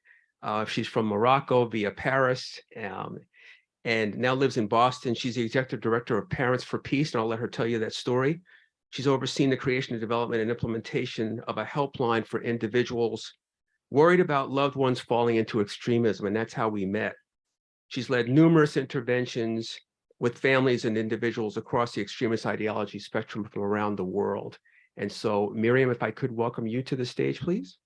She's from Morocco via Paris, and now lives in Boston. She's the executive director of Parents for Peace, and I'll let her tell you that story. She's overseen the creation, development, and implementation of a helpline for individuals worried about loved ones falling into extremism, and that's how we met. She's led numerous interventions with families and individuals across the extremist ideology spectrum from around the world. And so, Miriam, if I could welcome you to the stage, please.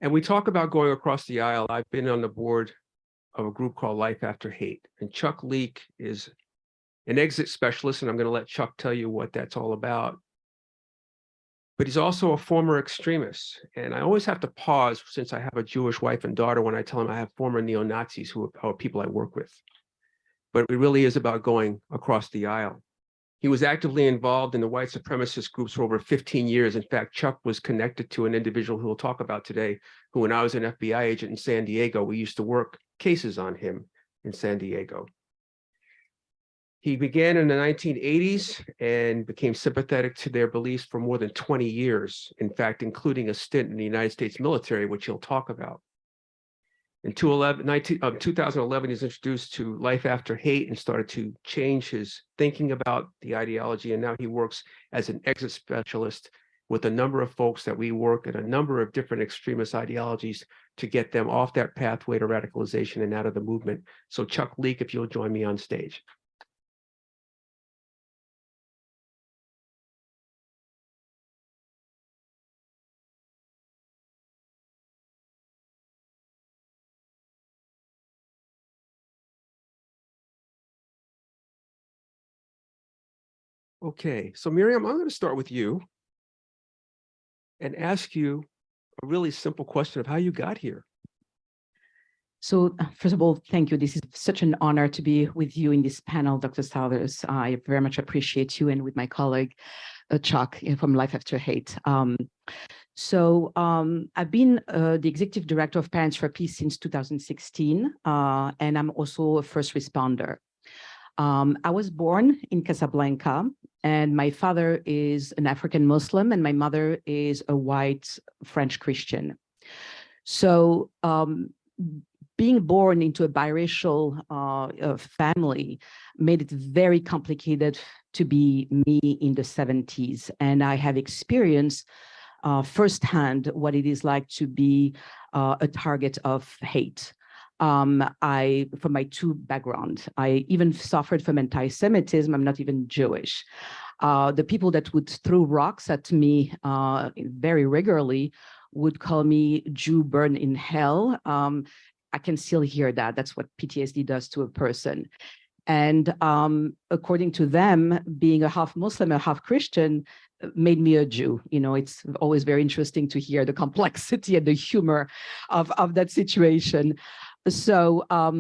And we talk about going across the aisle. I've been on the board of a group called Life After Hate, and Chuck Leek is an exit specialist, and I'm going to let Chuck tell you what that's all about. But he's also a former extremist. And I always have to pause, since I have a Jewish wife and daughter, when I tell them I have former neo-Nazis who are people I work with. But it really is about going across the aisle. He was actively involved in the white supremacist groups for over 15 years. In fact, Chuck was connected to an individual who we'll talk about today, who, when I was an FBI agent in San Diego, we used to work cases on him in San Diego. He began in the 1980s and became sympathetic to their beliefs for more than 20 years, in fact, including a stint in the United States military, which he'll talk about. In 2011, he was introduced to Life After Hate and started to change his thinking about the ideology. And now he works as an exit specialist with a number of folks that we work at a number of different extremist ideologies to get them off that pathway to radicalization and out of the movement. So Chuck Leek, if you'll join me on stage. Okay, so Miriam, I'm going to start with you and ask you a really simple question of how you got here. So first of all, thank you. This is such an honor to be with you in this panel, Dr. Southers. I very much appreciate you and with my colleague, Chuck from Life After Hate. I've been the executive director of Parents for Peace since 2016, and I'm also a first responder. I was born in Casablanca, and my father is an African Muslim, and my mother is a white French Christian. So being born into a biracial family made it very complicated to be me in the 70s. And I have experienced firsthand what it is like to be a target of hate. From my two backgrounds, I even suffered from anti-Semitism. I'm not even Jewish. The people that would throw rocks at me very regularly would call me Jew burn in hell. I can still hear that. That's what PTSD does to a person. And according to them, being a half Muslim, a half Christian made me a Jew. You know, it's always very interesting to hear the complexity and the humor of that situation. So, I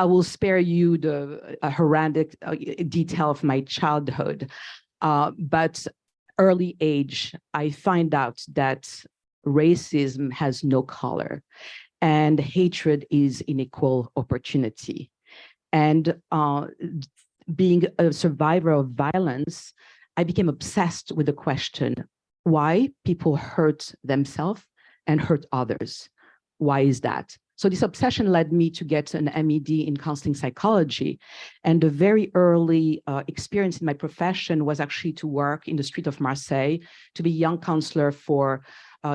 will spare you the horrific detail of my childhood. But early age, I find out that racism has no color and hatred is unequal opportunity. And being a survivor of violence, I became obsessed with the question, why people hurt themselves and hurt others? Why is that? So this obsession led me to get an MED in counseling psychology. And the very early experience in my profession was actually to work in the street of Marseille, to be young counselor for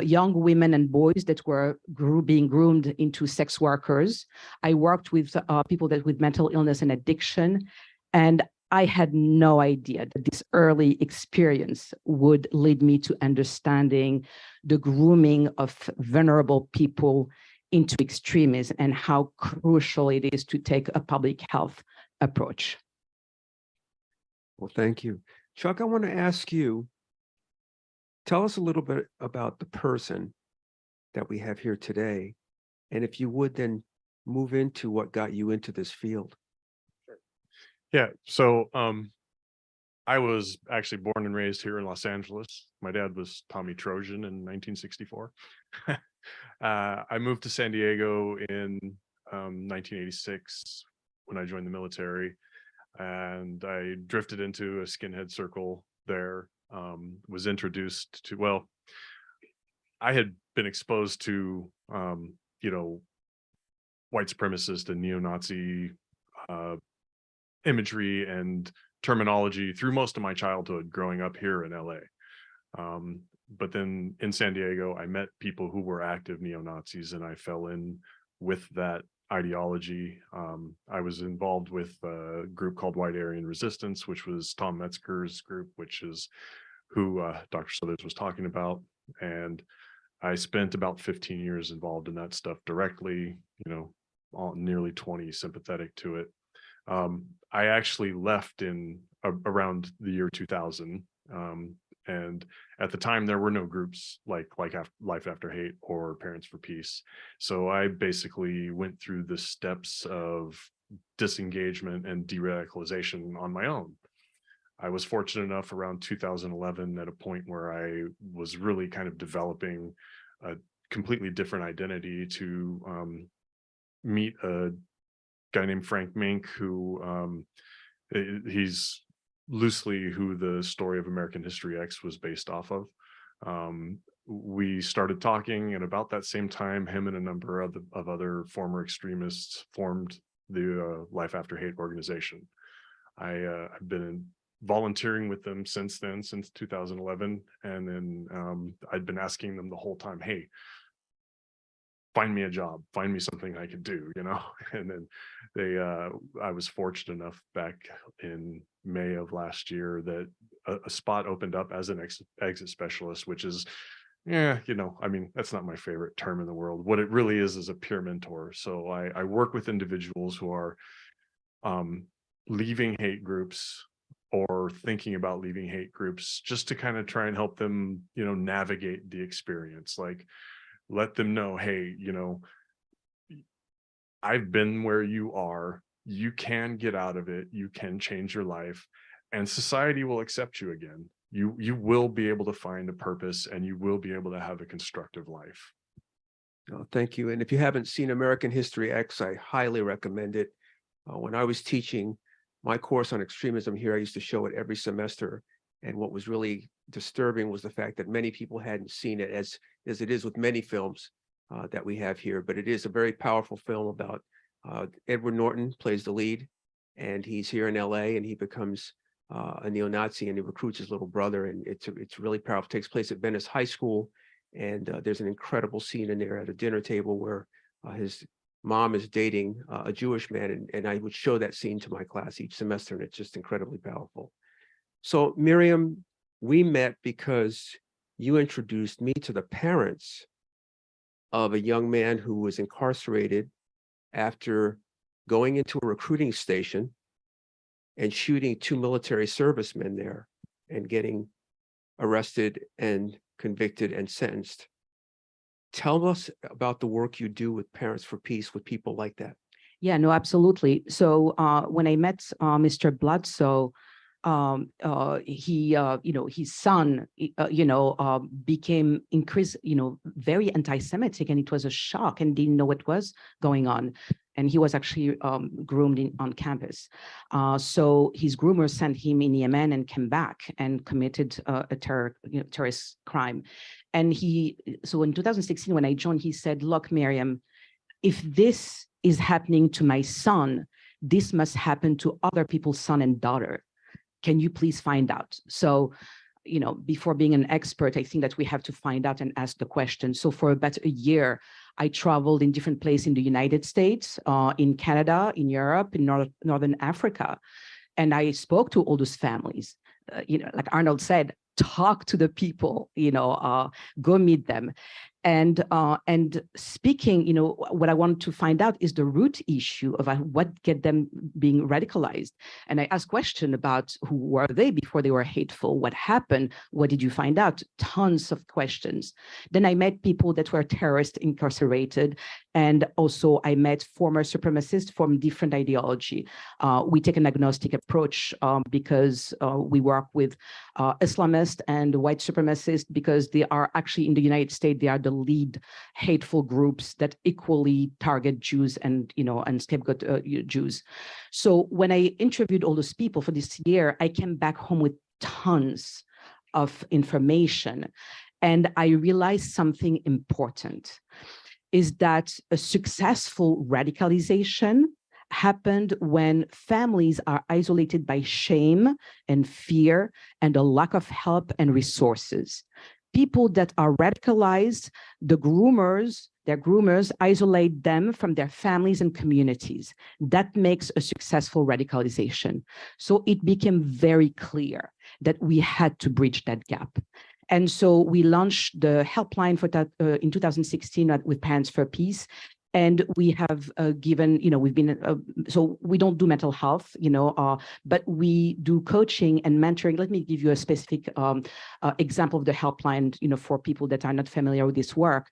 young women and boys that were being groomed into sex workers. I worked with people with mental illness and addiction. And I had no idea that this early experience would lead me to understanding the grooming of vulnerable people into extremism and how crucial it is to take a public health approach. Well, thank you. Chuck, I want to ask you, tell us a little bit about the person that we have here today. And if you would then move into what got you into this field. Yeah, so I was actually born and raised here in Los Angeles. My dad was Tommy Trojan in 1964. I moved to San Diego in 1986 when I joined the military, and I drifted into a skinhead circle there. Was introduced to, well, I had been exposed to, white supremacist and neo-Nazi imagery and terminology through most of my childhood growing up here in LA. But then in San Diego, I met people who were active neo-Nazis, and I fell in with that ideology. I was involved with a group called White Aryan Resistance, which was Tom Metzger's group, which is who Dr. Southers was talking about. And I spent about 15 years involved in that stuff directly, nearly 20 sympathetic to it. I actually left in around the year 2000. And at the time, there were no groups like Life After Hate or Parents for Peace. So I basically went through the steps of disengagement and de-radicalization on my own. I was fortunate enough around 2011 at a point where I was really kind of developing a completely different identity to meet a guy named Frank Mink, who he's loosely who the story of American History X was based off of. we started talking, and about that same time, him and a number of other former extremists formed the Life After Hate organization. I've been volunteering with them since then, since 2011, and then I'd been asking them the whole time, hey, find me a job, find me something I could do, you know. And then I was fortunate enough back in May of last year that a spot opened up as an exit specialist, which is, yeah, you know, I mean, that's not my favorite term in the world. What it really is a peer mentor. So I work with individuals who are leaving hate groups or thinking about leaving hate groups, just to kind of try and help them, you know, navigate the experience. Like, let them know, hey, you know, I've been where you are. You can get out of it. You can change your life, and society will accept you again. You will be able to find a purpose, and you will be able to have a constructive life. Oh, thank you. And if you haven't seen American History X, I highly recommend it. When I was teaching my course on extremism here, I used to show it every semester. And what was really disturbing was the fact that many people hadn't seen it, as it is with many films that we have here. But it is a very powerful film about Edward Norton plays the lead, and he's here in LA, and he becomes a neo-Nazi, and he recruits his little brother, and it's really powerful. It takes place at Venice High School, and there's an incredible scene in there at a dinner table where his mom is dating a Jewish man, and I would show that scene to my class each semester, and it's just incredibly powerful. So Miriam, we met because you introduced me to the parents of a young man who was incarcerated after going into a recruiting station and shooting 2 military servicemen there and getting arrested and convicted and sentenced. Tell us about the work you do with Parents for Peace with people like that. Yeah, no, absolutely. So when I met Mr. Bledsoe, he, his son, became very anti-Semitic, and it was a shock and didn't know what was going on. And he was actually groomed on campus. So his groomer sent him in Yemen and came back and committed a terrorist crime. And so in 2016, when I joined, he said, look, Miriam, if this is happening to my son, this must happen to other people's son and daughter. Can you please find out? So, before being an expert, I think that we have to find out and ask the question. So for about a year, I traveled in different places in the United States, in Canada, in Europe, in Northern Africa. And I spoke to all those families. Like Arnold said, talk to the people, go meet them. And speaking, what I want to find out is the root issue of what get them being radicalized. And I asked questions about who were they before they were hateful, what happened, what did you find out? Tons of questions. Then I met people that were terrorists incarcerated, and also I met former supremacists from different ideology. We take an agnostic approach because we work with Islamists and white supremacists, because they are actually in the United States, they are the lead hateful groups that equally target Jews and scapegoat Jews. So when I interviewed all those people for this year, I came back home with tons of information, and I realized something important, is that a successful radicalization happened when families are isolated by shame and fear and a lack of help and resources. People that are radicalized, their groomers isolate them from their families and communities. That makes a successful radicalization. So it became very clear that we had to bridge that gap. And so we launched the helpline for that in 2016 with Parents for Peace. And we have given, we've been, so we don't do mental health, but we do coaching and mentoring. Let me give you a specific example of the helpline, for people that are not familiar with this work.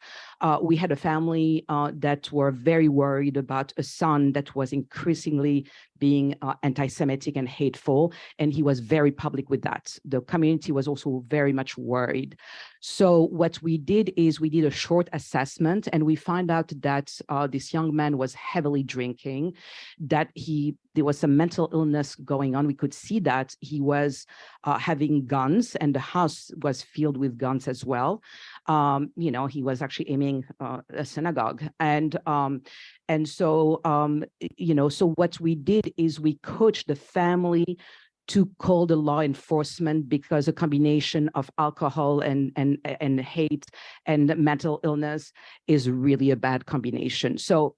We had a family that were very worried about a son that was increasingly being anti-Semitic and hateful, and he was very public with that. The community was also very much worried. So what we did is we did a short assessment, and we found out that this young man was heavily drinking, that there was some mental illness going on. We could see that he was having guns, and the house was filled with guns as well. He was actually aiming a synagogue. And so, so what we did is we coached the family to call the law enforcement, because a combination of alcohol and hate and mental illness is really a bad combination. So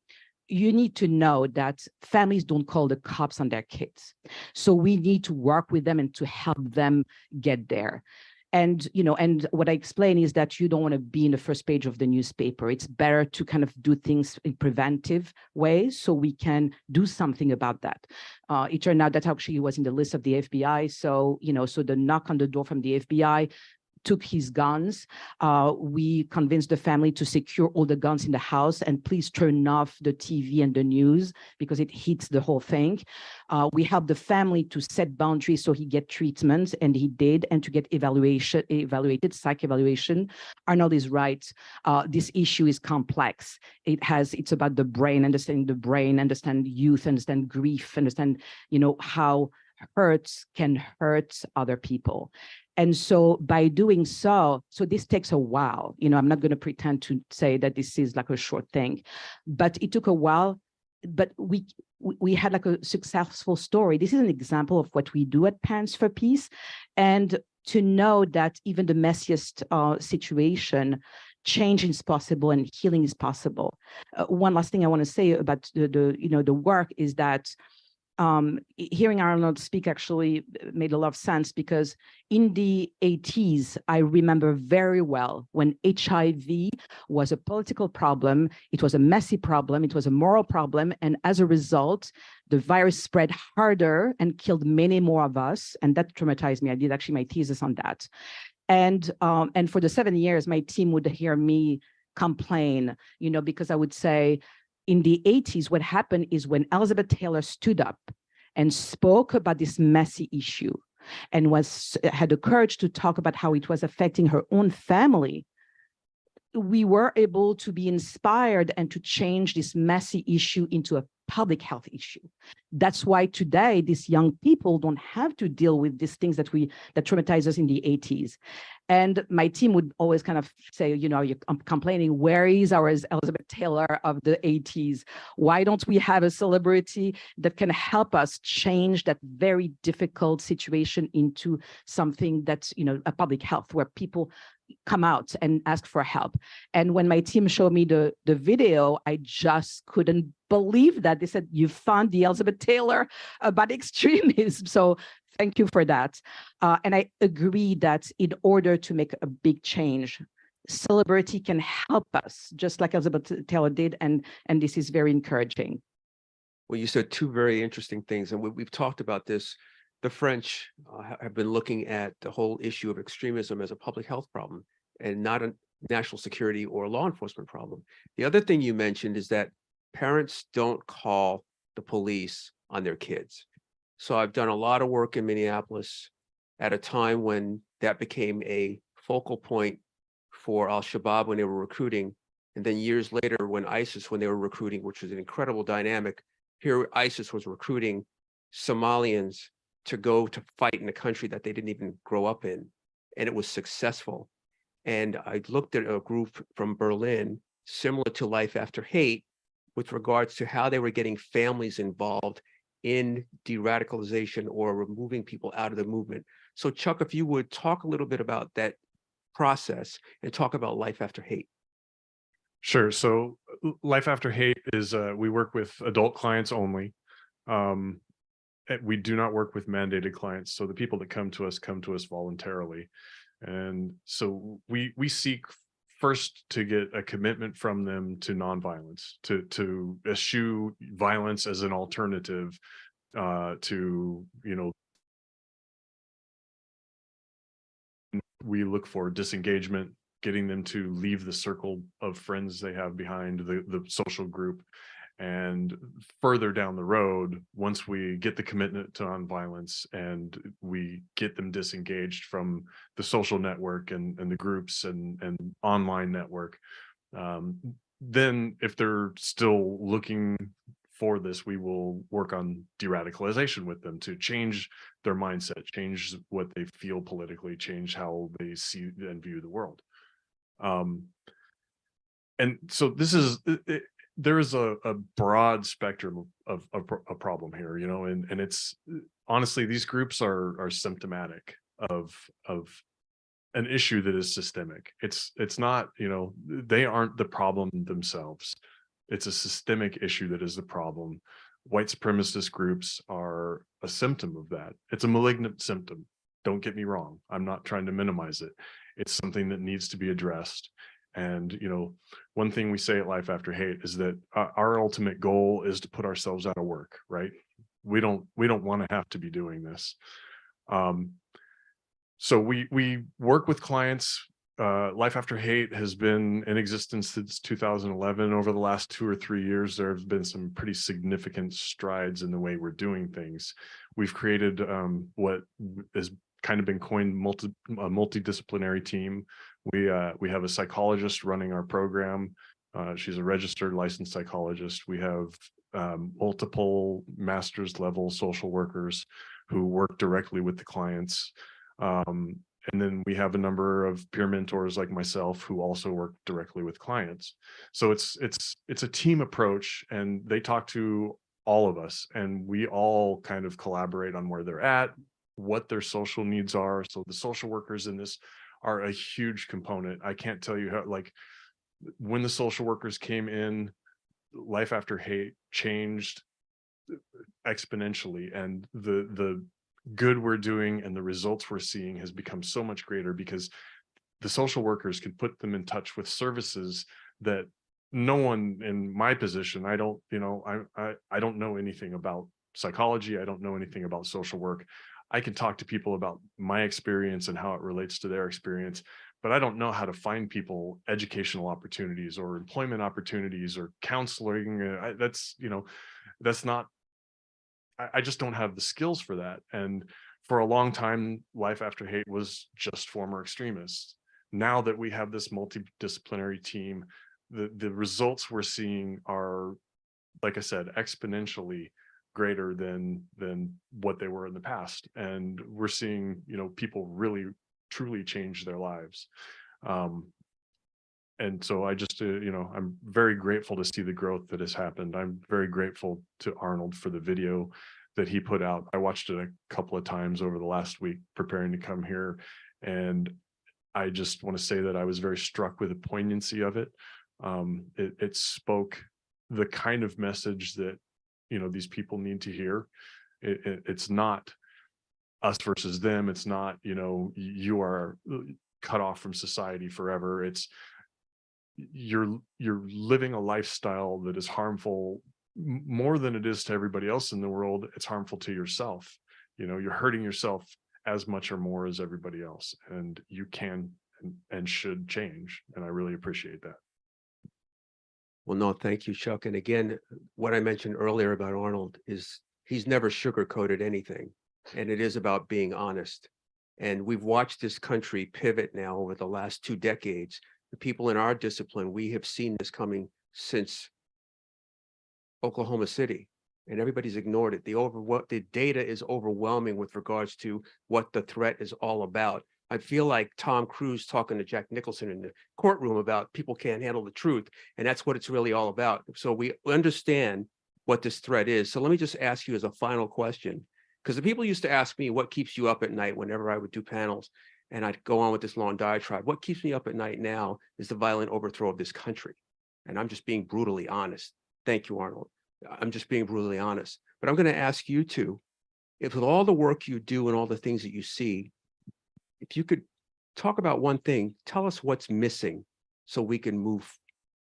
you need to know that families don't call the cops on their kids. So we need to work with them and to help them get there. And, and what I explain is that you don't want to be in the first page of the newspaper. It's better to kind of do things in preventive ways so we can do something about that. It turned out that actually he was in the list of the FBI. So, so the knock on the door from the FBI took his guns. We convinced the family to secure all the guns in the house and please turn off the TV and the news because it hits the whole thing. We helped the family to set boundaries so he get treatment, and he did, and to get evaluated, psych evaluation. Arnold is right. This issue is complex. It's about the brain, understanding the brain, understand youth, understand grief, understand, how hurts can hurt other people. And so by doing so this takes a while. I'm not going to pretend to say that this is like a short thing, but it took a while. But we had like a successful story. This is an example of what we do at Parents for Peace, and to know that even the messiest situation, change is possible and healing is possible. One last thing I want to say about the work is that hearing Arnold speak actually made a lot of sense, because in the 80s, I remember very well when HIV was a political problem, it was a messy problem, it was a moral problem, and as a result, the virus spread harder and killed many more of us, and that traumatized me. I did actually my thesis on that. And for the 7 years, my team would hear me complain, because I would say, in the 80s, what happened is when Elizabeth Taylor stood up and spoke about this messy issue and had the courage to talk about how it was affecting her own family, we were able to be inspired and to change this messy issue into a public health issue. That's why today these young people don't have to deal with these things that traumatized us in the 80s. And my team would always kind of say, you're complaining, where is our Elizabeth Taylor of the 80s? Why don't we have a celebrity that can help us change that very difficult situation into something that's, a public health, where people come out and ask for help. And when my team showed me the video, I just couldn't believe that. They said, you found the Elizabeth Taylor about extremism. So thank you for that. And I agree that in order to make a big change, celebrity can help us, just like Elizabeth Taylor did. And this is very encouraging. Well, you said two very interesting things, and we've talked about this. The French have been looking at the whole issue of extremism as a public health problem and not a national security or law enforcement problem. The other thing you mentioned is that parents don't call the police on their kids. So I've done a lot of work in Minneapolis at a time when that became a focal point for Al-Shabaab when they were recruiting. And then years later when ISIS, when they were recruiting, which was an incredible dynamic, here ISIS was recruiting Somalians to go to fight in a country that they didn't even grow up in, and it was successful. And I looked at a group from Berlin, similar to Life After Hate, with regards to how they were getting families involved in de-radicalization or removing people out of the movement. So Chuck, if you would talk a little bit about that process and talk about Life After Hate. Sure. So Life After Hate is, we work with adult clients only. We do not work with mandated clients. So the people that come to us voluntarily. And so we seek first to get a commitment from them to nonviolence, to eschew violence as an alternative to, we look for disengagement, getting them to leave the circle of friends they have behind, the social group. And further down the road, once we get the commitment to nonviolence and we get them disengaged from the social network and the groups and online network, then if they're still looking for this, we will work on de-radicalization with them to change their mindset, change what they feel politically, change how they see and view the world. And so this is, there is a broad spectrum of a problem here, you know, and it's honestly, these groups are symptomatic of an issue that is systemic. It's not, you know, they aren't the problem themselves. It's a systemic issue that is the problem. White supremacist groups are a symptom of that. It's a malignant symptom. Don't get me wrong. I'm not trying to minimize it. It's something that needs to be addressed. And, you know, one thing we say at Life After Hate is that our ultimate goal is to put ourselves out of work, right? We don't want to have to be doing this. So we work with clients. Life After Hate has been in existence since 2011. Over the last 2 or 3 years, there have been some pretty significant strides in the way we're doing things. We've created what has kind of been coined a multidisciplinary team. We have a psychologist running our program. She's a registered licensed psychologist. We have multiple master's level social workers who work directly with the clients. And then we have a number of peer mentors like myself who also work directly with clients. So it's a team approach, and they talk to all of us, and we all kind of collaborate on where they're at, what their social needs are. So the social workers in this are a huge component. I can't tell you how, like, when the social workers came in, Life After Hate changed exponentially, and the good we're doing and the results we're seeing has become so much greater because the social workers can put them in touch with services that no one in my position, I don't know anything about psychology. I don't know anything about social work. I can talk to people about my experience and how it relates to their experience, but I don't know how to find people educational opportunities or employment opportunities or counseling. That's not, I just don't have the skills for that. And for a long time, Life After Hate was just former extremists. Now that we have this multidisciplinary team, the results we're seeing are, like I said, exponentially greater than what they were in the past. And we're seeing, you know, people really truly change their lives. And so I just, I'm very grateful to see the growth that has happened. I'm very grateful to Arnold for the video that he put out. I watched it a couple of times over the last week preparing to come here. And I just want to say that I was very struck with the poignancy of it. It spoke the kind of message that, these people need to hear. It's not us versus them. It's not, you are cut off from society forever. It's you're living a lifestyle that is harmful more than it is to everybody else in the world. It's harmful to yourself. You're hurting yourself as much or more as everybody else, and you can and should change. And I really appreciate that. Well, no, thank you, Chuck. And again, what I mentioned earlier about Arnold is he's never sugarcoated anything, and it is about being honest. And we've watched this country pivot now over the last 2 decades. The people in our discipline, we have seen this coming since Oklahoma City, and everybody's ignored it. The data is overwhelming with regards to what the threat is all about. I feel like Tom Cruise talking to Jack Nicholson in the courtroom about people can't handle the truth, and that's what it's really all about. So we understand what this threat is. So let me just ask you as a final question, because the people used to ask me what keeps you up at night whenever I would do panels, and I'd go on with this long diatribe. What keeps me up at night now is the violent overthrow of this country. And I'm just being brutally honest. Thank you, Arnold. I'm just being brutally honest. But I'm going to ask you two, if with all the work you do and all the things that you see, if you could talk about one thing, tell us what's missing so we can move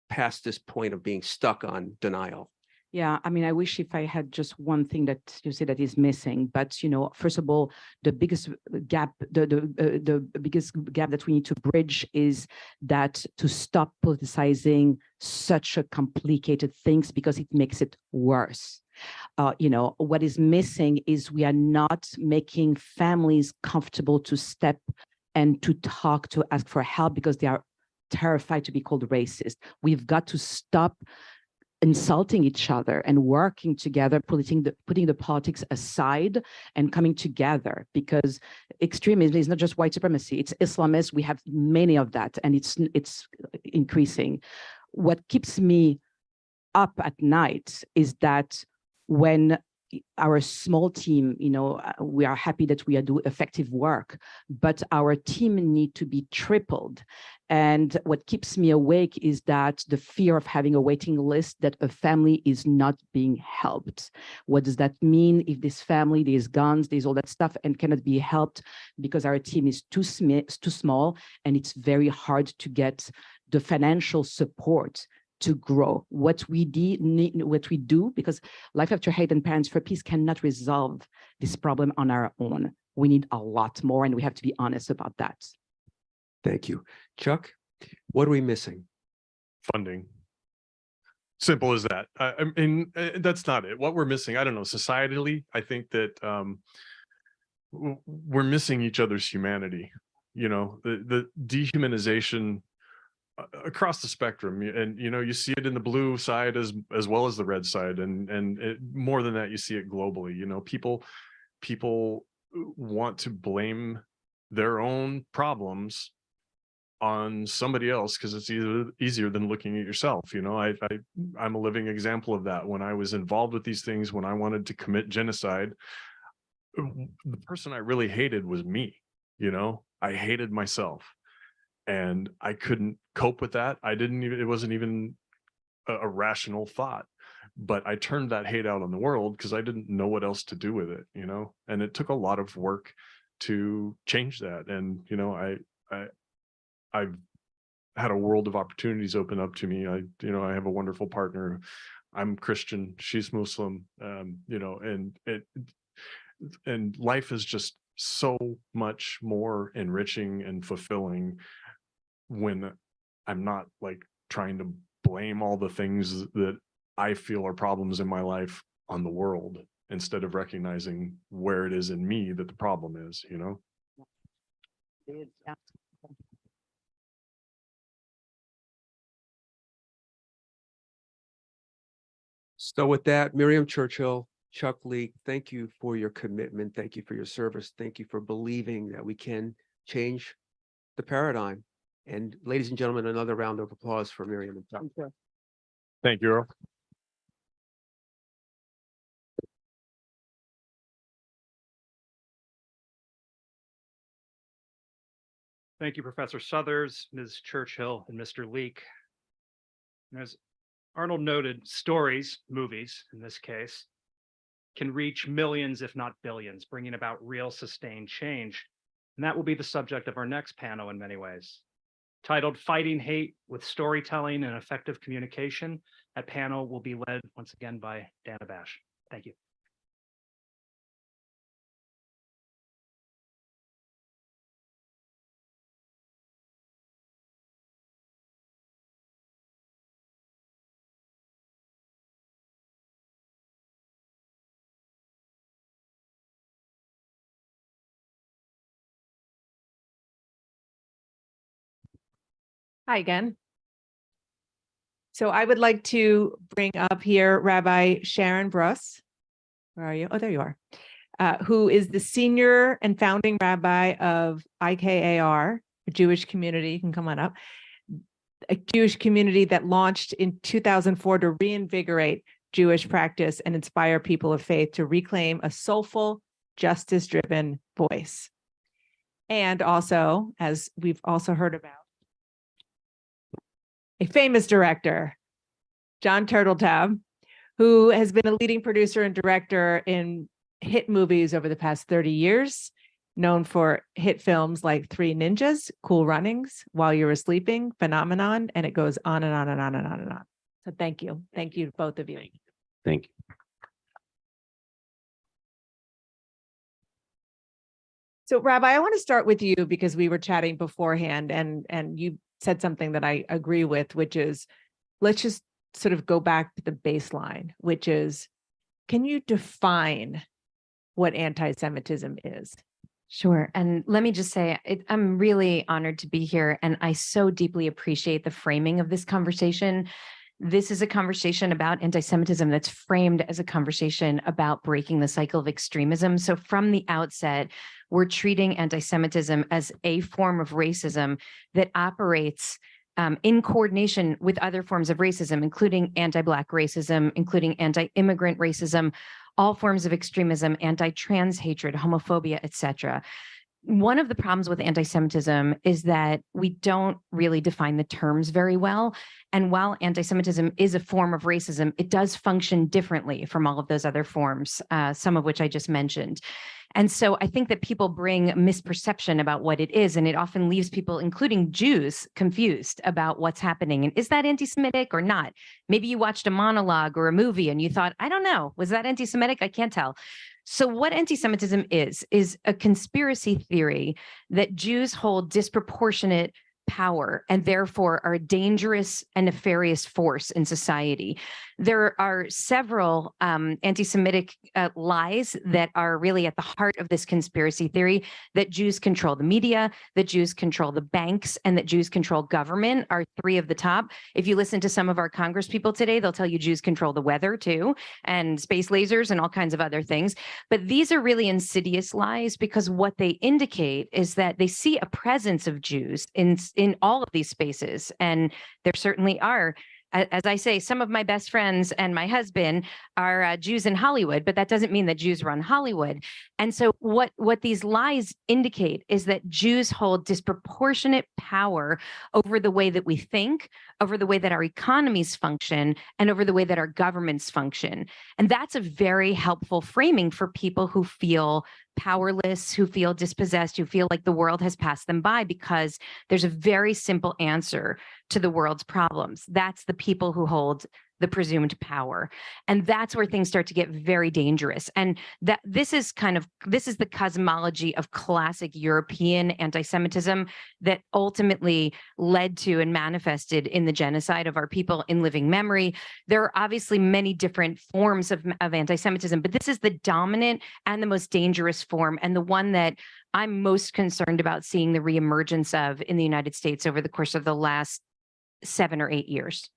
past this point of being stuck on denial. Yeah, I mean, I wish if I had just one thing that you say that is missing, but first of all, the biggest gap, the biggest gap that we need to bridge is that to stop politicizing such a complicated things because it makes it worse. What is missing is we are not making families comfortable to step and to talk, to ask for help because they are terrified to be called racist. We've got to stop insulting each other and working together, putting the politics aside and coming together, because extremism is not just white supremacy, it's Islamists. We have many of that, and it's increasing. What keeps me up at night is that when our small team, we are happy that we are doing effective work, but our team need to be tripled. And what keeps me awake is that the fear of having a waiting list, that a family is not being helped. What does that mean if this family, there's guns, there's all that stuff and cannot be helped because our team is too small, and it's very hard to get the financial support to grow. What we do, because Life After Hate and Parents for Peace cannot resolve this problem on our own. We need a lot more, and we have to be honest about that. Thank you. Chuck, what are we missing? Funding. Simple as that. I mean, that's not it. What we're missing, I don't know, societally, I think that we're missing each other's humanity. The dehumanization across the spectrum, and you see it in the blue side as well as the red side, and more than that, you see it globally. People want to blame their own problems on somebody else because it's easier than looking at yourself. I'm a living example of that. When I was involved with these things, when I wanted to commit genocide, the person I really hated was me. I hated myself. And I couldn't cope with that. It wasn't even a rational thought, but I turned that hate out on the world because I didn't know what else to do with it, and it took a lot of work to change that. And, I've had a world of opportunities open up to me. I have a wonderful partner. I'm Christian, she's Muslim, and life is just so much more enriching and fulfilling when I'm not like trying to blame all the things that I feel are problems in my life on the world, instead of recognizing where it is in me that the problem is, Yeah. So with that, Miriam Churchill, Chuck Leek, thank you for your commitment. Thank you for your service. Thank you for believing that we can change the paradigm. And ladies and gentlemen, another round of applause for Miriam and Chuck. Thank you, Erroll. Thank you, Professor Southers, Ms. Churchill, and Mr. Leek. And as Arnold noted, stories, movies in this case, can reach millions, if not billions, bringing about real sustained change. And that will be the subject of our next panel in many ways. Titled Fighting Hate with Storytelling and Effective Communication, that panel will be led once again by Dana Bash. Thank you. Hi again. So I would like to bring up here Rabbi Sharon Bruss. Where are you? Oh, there you are. Who is the senior and founding rabbi of IKAR, a Jewish community. You can come on up. A Jewish community that launched in 2004 to reinvigorate Jewish practice and inspire people of faith to reclaim a soulful, justice-driven voice. And also, as we've also heard about, a famous director, John Turteltaub, who has been a leading producer and director in hit movies over the past 30 years, known for hit films like Three Ninjas, Cool Runnings, While You Were Sleeping, Phenomenon, and it goes on and on and on and on and on. So thank you. Thank you, both of you. Thank you. So Rabbi, I want to start with you because we were chatting beforehand and you said something that I agree with, which is, let's just sort of go back to the baseline, which is, can you define what anti-Semitism is? Sure. And let me just say, I'm really honored to be here, and I so deeply appreciate the framing of this conversation. This is a conversation about anti-Semitism that's framed as a conversation about breaking the cycle of extremism. So from the outset, we're treating anti-Semitism as a form of racism that operates in coordination with other forms of racism, including anti-Black racism, including anti-immigrant racism, all forms of extremism, anti-trans hatred, homophobia, etc. One of the problems with anti-Semitism is that we don't really define the terms very well. And while anti-Semitism is a form of racism, it does function differently from all of those other forms, some of which I just mentioned. And so I think that people bring misperception about what it is, and it often leaves people, including Jews, confused about what's happening. And is that anti-Semitic or not? Maybe you watched a monologue or a movie and you thought, I don't know, was that anti-Semitic? I can't tell. So what anti-Semitism is a conspiracy theory that Jews hold disproportionate power and therefore are a dangerous and nefarious force in society. There are several anti-Semitic lies that are really at the heart of this conspiracy theory: that Jews control the media, that Jews control the banks, and that Jews control government are three of the top. If you listen to some of our Congress people today, they'll tell you Jews control the weather too, and space lasers and all kinds of other things. But these are really insidious lies, because what they indicate is that they see a presence of Jews in all of these spaces. And there certainly are. As I say, some of my best friends and my husband are Jews in Hollywood, but that doesn't mean that Jews run Hollywood. And so what these lies indicate is that Jews hold disproportionate power over the way that we think, over the way that our economies function, and over the way that our governments function. And that's a very helpful framing for people who feel powerless, who feel dispossessed, who feel like the world has passed them by, because there's a very simple answer to the world's problems. That's the people who hold the presumed power. And that's where things start to get very dangerous. And that this is the cosmology of classic European anti-Semitism that ultimately led to and manifested in the genocide of our people in living memory. There are obviously many different forms of anti-Semitism, but this is the dominant and the most dangerous form, and the one that I'm most concerned about seeing the reemergence of in the United States over the course of the last 7 or 8 years.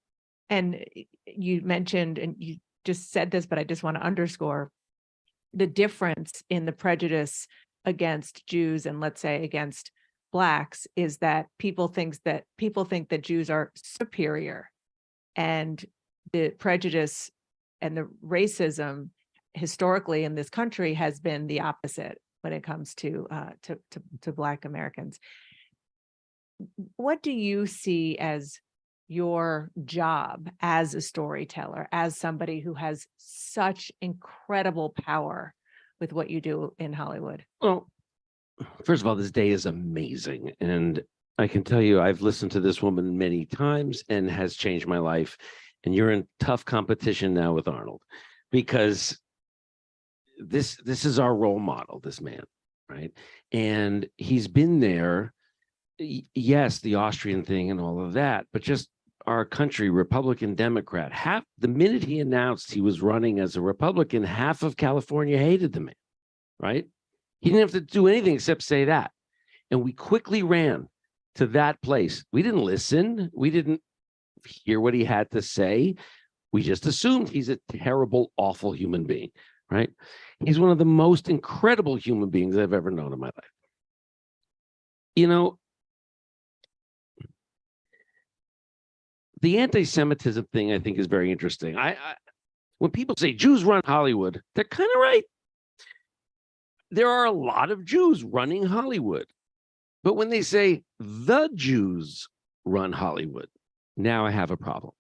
And you mentioned, and you just said this, but I just want to underscore the difference in the prejudice against Jews and, let's say, against Blacks, is that people think that Jews are superior, and the prejudice and the racism historically in this country has been the opposite when it comes to Black Americans. What do you see as your job as a storyteller, as somebody who has such incredible power with what you do in Hollywood? Well, first of all, this day is amazing. And I can tell you, I've listened to this woman many times and has changed my life. And you're in tough competition now with Arnold, because this is our role model, this man, right? And he's been there. Yes, the Austrian thing and all of that, but just our country, Republican, Democrat, the minute he announced he was running as a Republican, half of California hated the man, right? He didn't have to do anything except say that. And we quickly ran to that place. We didn't listen. We didn't hear what he had to say. We just assumed he's a terrible, awful human being, right? He's one of the most incredible human beings I've ever known in my life. You know, the anti-Semitism thing, I think, is very interesting. When people say Jews run Hollywood, they're kind of right. There are a lot of Jews running Hollywood. But when they say the Jews run Hollywood, now I have a problem.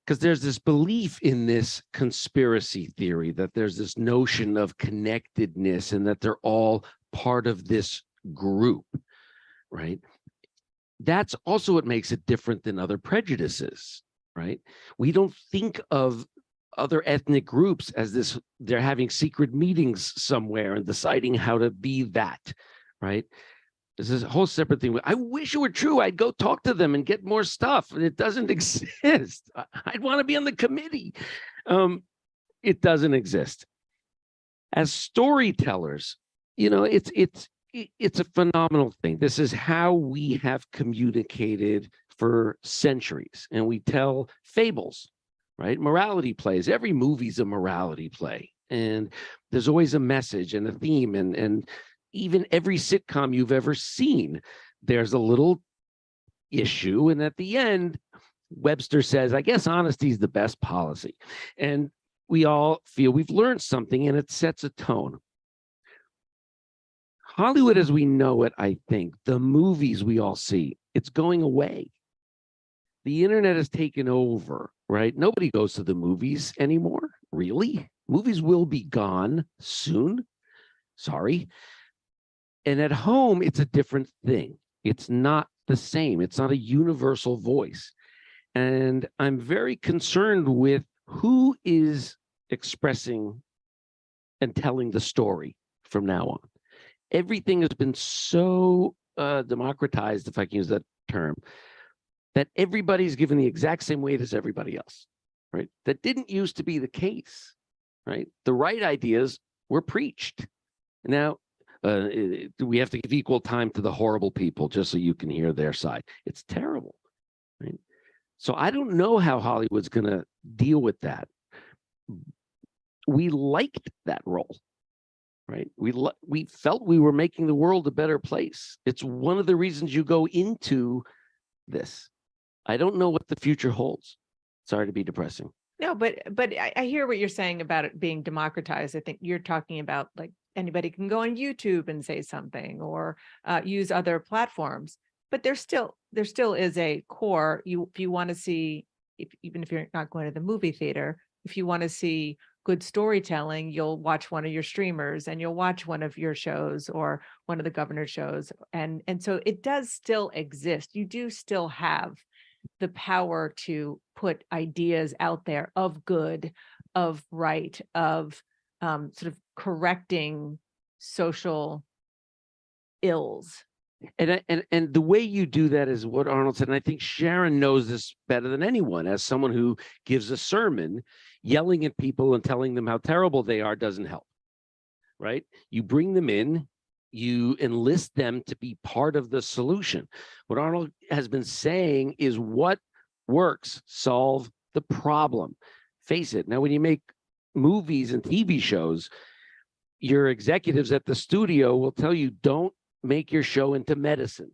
Because there's this belief in this conspiracy theory that there's this notion of connectedness and that they're all part of this group, right? That's also what makes it different than other prejudices, right? We don't think of other ethnic groups as this, they're having secret meetings somewhere and deciding how to be that, right? This is a whole separate thing. I wish it were true. I'd go talk to them and get more stuff. It doesn't exist. I'd want to be on the committee. It doesn't exist. As storytellers, you know, it's a phenomenal thing. This is how we have communicated for centuries, and we tell fables, right? Morality plays. Every movie's a morality play, and there's always a message and a theme, and even every sitcom you've ever seen, there's a little issue, and at the end, Webster says, I guess honesty is the best policy. And we all feel we've learned something, and it sets a tone. Hollywood as we know it, I think, the movies we all see, it's going away. The internet has taken over, right? Nobody goes to the movies anymore, really. Movies will be gone soon. Sorry. And at home, it's a different thing. It's not the same. It's not a universal voice. And I'm very concerned with who is expressing and telling the story from now on. Everything has been so democratized, if I can use that term, that everybody's given the exact same weight as everybody else, right? That didn't used to be the case, right? The right ideas were preached. Now, we have to give equal time to the horrible people just so you can hear their side. It's terrible, right? So I don't know how Hollywood's going to deal with that. We liked that role, right? We felt we were making the world a better place. It's one of the reasons you go into this. I don't know what the future holds. Sorry to be depressing. No, but I hear what you're saying about it being democratized. I think you're talking about like anybody can go on YouTube and say something or use other platforms. But there still is a core. If you want to see, even if you're not going to the movie theater, if you want to see good storytelling, you'll watch one of your streamers and you'll watch one of your shows or one of the governor's shows. And so it does still exist. You do still have the power to put ideas out there of good, of right, of sort of correcting social ills. And the way you do that is what Arnold said, and I think Sharon knows this better than anyone. As someone who gives a sermon, yelling at people and telling them how terrible they are doesn't help, right? You bring them in, you enlist them to be part of the solution. What Arnold has been saying is what works, solve the problem. Face it. Now, when you make movies and TV shows, your executives at the studio will tell you, don't make your show into medicine,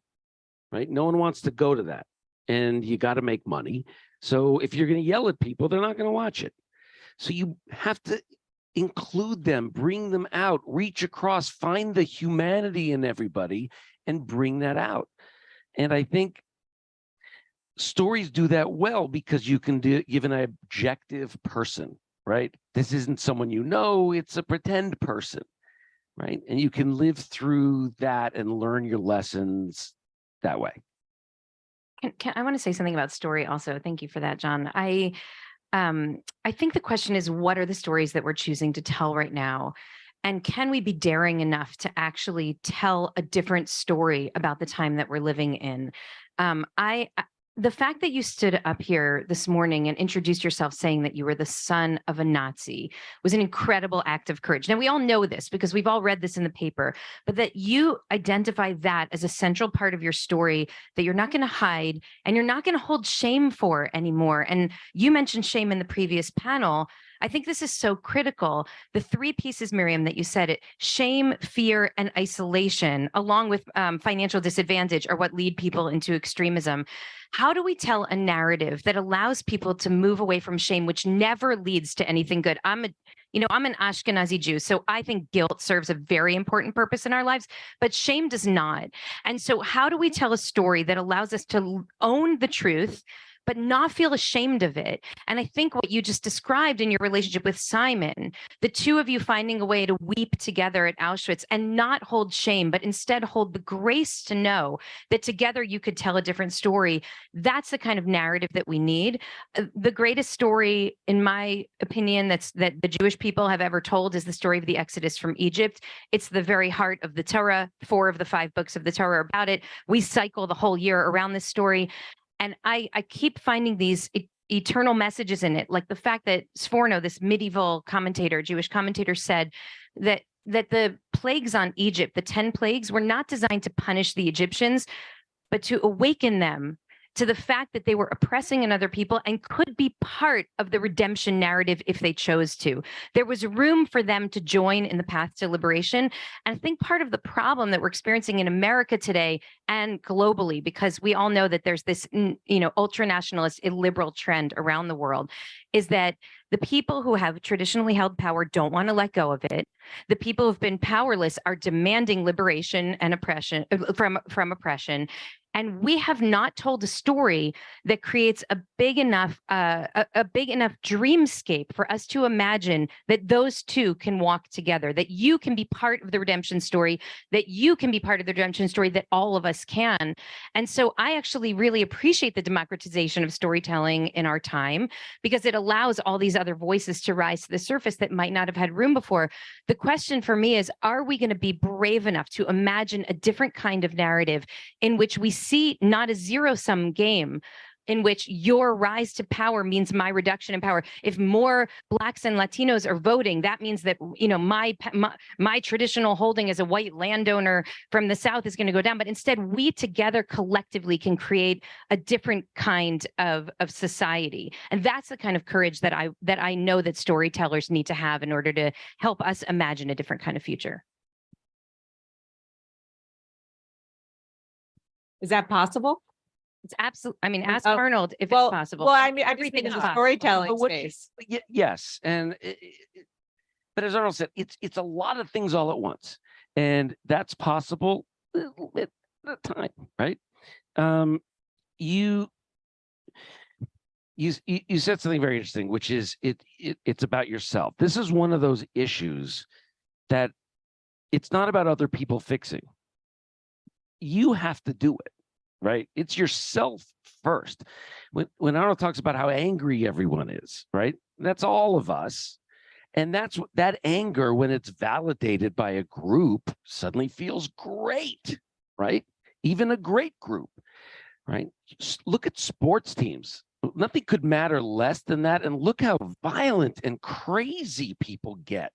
right? No one wants to go to that. And you got to make money. So if you're going to yell at people, they're not going to watch it. So you have to include them, bring them out, reach across, find the humanity in everybody and bring that out. And I think stories do that well because you can give an objective person, right? This isn't someone you know, it's a pretend person, right? And you can live through that and learn your lessons that way. I want to say something about story also. Thank you for that, John. I think the question is, what are the stories that we're choosing to tell right now? And can we be daring enough to actually tell a different story about the time that we're living in? The fact that you stood up here this morning and introduced yourself saying that you were the son of a Nazi was an incredible act of courage. Now, we all know this because we've all read this in the paper, but that you identify that as a central part of your story that you're not going to hide and you're not going to hold shame for anymore. And you mentioned shame in the previous panel. I think this is so critical. The three pieces, Miriam, that you said it, shame, fear, and isolation, along with financial disadvantage are what lead people into extremism. How do we tell a narrative that allows people to move away from shame, which never leads to anything good? I'm an Ashkenazi Jew, so I think guilt serves a very important purpose in our lives, but shame does not. And so how do we tell a story that allows us to own the truth, but not feel ashamed of it. And I think what you just described in your relationship with Simon, the two of you finding a way to weep together at Auschwitz and not hold shame, but instead hold the grace to know that together you could tell a different story. That's the kind of narrative that we need. The greatest story, in my opinion, that the Jewish people have ever told is the story of the Exodus from Egypt. It's the very heart of the Torah. 4 of the 5 books of the Torah are about it. We cycle the whole year around this story. And I keep finding these eternal messages in it, like the fact that Sforno, this medieval commentator, Jewish commentator, said that the plagues on Egypt, the 10 plagues, were not designed to punish the Egyptians, but to awaken them to the fact that they were oppressing another people and could be part of the redemption narrative if they chose to. There was room for them to join in the path to liberation. And I think part of the problem that we're experiencing in America today and globally, because we all know that there's this, ultra-nationalist, illiberal trend around the world, is that the people who have traditionally held power don't want to let go of it. The people who've been powerless are demanding liberation and oppression from oppression. And we have not told a story that creates a big enough dreamscape for us to imagine that those two can walk together, that you can be part of the redemption story, that you can be part of the redemption story, that all of us can. And so I actually really appreciate the democratization of storytelling in our time, because it allows all these other voices to rise to the surface that might not have had room before. The question for me is, are we going to be brave enough to imagine a different kind of narrative in which we see not a zero-sum game in which your rise to power means my reduction in power? If more Blacks and Latinos are voting, that means that, my traditional holding as a white landowner from the South is going to go down. But instead, we together collectively can create a different kind of society. And that's the kind of courage that I know that storytellers need to have in order to help us imagine a different kind of future. Is that possible? It's absolutely, I mean, ask Oh, Arnold if well, it's possible. Well, I mean, I just Everything think in is the possible. storytelling But what- space. Yes, and but as Arnold said, it's a lot of things all at once, and that's possible a little bit at a time, right? You said something very interesting, which is it's about yourself. This is one of those issues that it's not about other people fixing. You have to do it, right? It's yourself first. When Arnold talks about how angry everyone is, right? That's all of us. And that anger, when it's validated by a group, suddenly feels great, right? Even a great group, right? Just look at sports teams. Nothing could matter less than that. And look how violent and crazy people get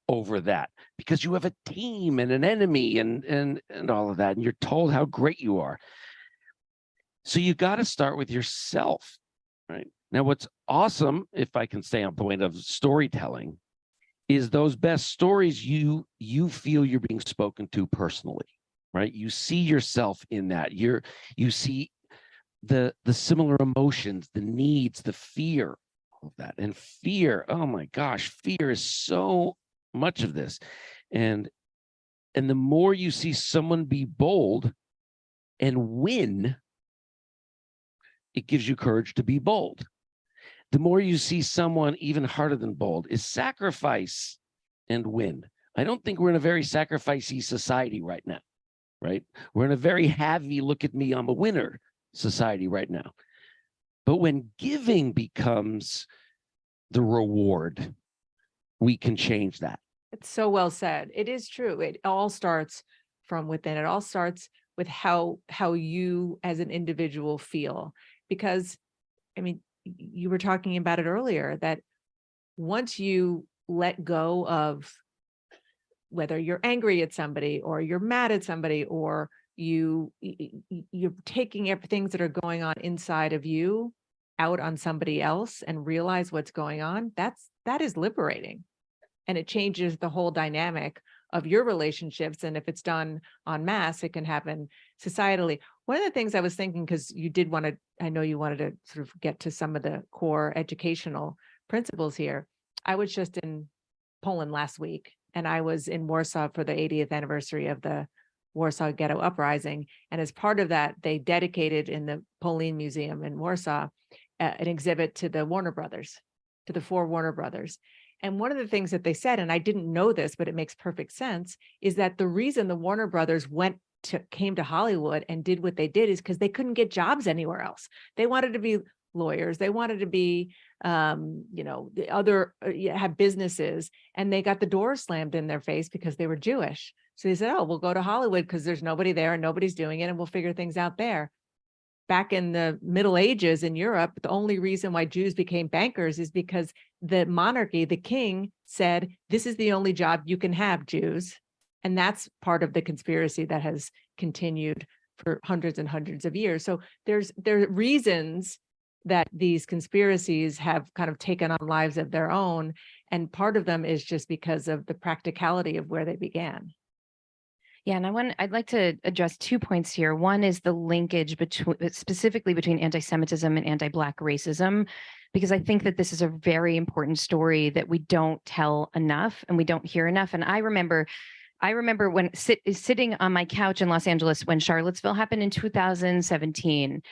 over that, because you have a team and an enemy and all of that, and you're told how great you are. So you got to start with yourself, right? Now, what's awesome, if I can stay on point of storytelling, is those best stories you feel you're being spoken to personally, right? You see yourself in that. You see the similar emotions, the needs, the fear of that. And fear, oh my gosh, fear is so much of this. And the more you see someone be bold and win, it gives you courage to be bold. The more you see someone even harder than bold is sacrifice and win. I don't think we're in a very sacrificey society right now, right? We're in a very heavy look at me, I'm a winner society right now. But when giving becomes the reward, we can change that. It's so well said. It is true. It all starts from within. It all starts with how you as an individual feel. Because, I mean, you were talking about it earlier, that once you let go of whether you're angry at somebody or you're mad at somebody, or you're taking things that are going on inside of you out on somebody else and realize what's going on, that is liberating. And it changes the whole dynamic of your relationships. And if it's done en masse, it can happen societally. One of the things I was thinking, because I know you wanted to sort of get to some of the core educational principles here. I was just in Poland last week, and I was in Warsaw for the 80th anniversary of the Warsaw Ghetto Uprising. And as part of that, they dedicated in the Polin Museum in Warsaw, an exhibit to the Warner Brothers, to the 4 Warner Brothers. And one of the things that they said, and I didn't know this, but it makes perfect sense, is that the reason the Warner Brothers came to Hollywood and did what they did is because they couldn't get jobs anywhere else. They wanted to be lawyers. They wanted to be, the other, have businesses, and they got the doors slammed in their face because they were Jewish. So they said, oh, we'll go to Hollywood because there's nobody there and nobody's doing it, and we'll figure things out there. Back in the Middle Ages in Europe, the only reason why Jews became bankers is because the monarchy, the king, said, this is the only job you can have, Jews. And that's part of the conspiracy that has continued for hundreds and hundreds of years. So there are reasons that these conspiracies have kind of taken on lives of their own. And part of them is just because of the practicality of where they began. Yeah, and I'd like to address 2 points here. One is the linkage specifically between anti-Semitism and anti-Black racism, because I think that this is a very important story that we don't tell enough and we don't hear enough. And I remember when sitting on my couch in Los Angeles when Charlottesville happened in 2017,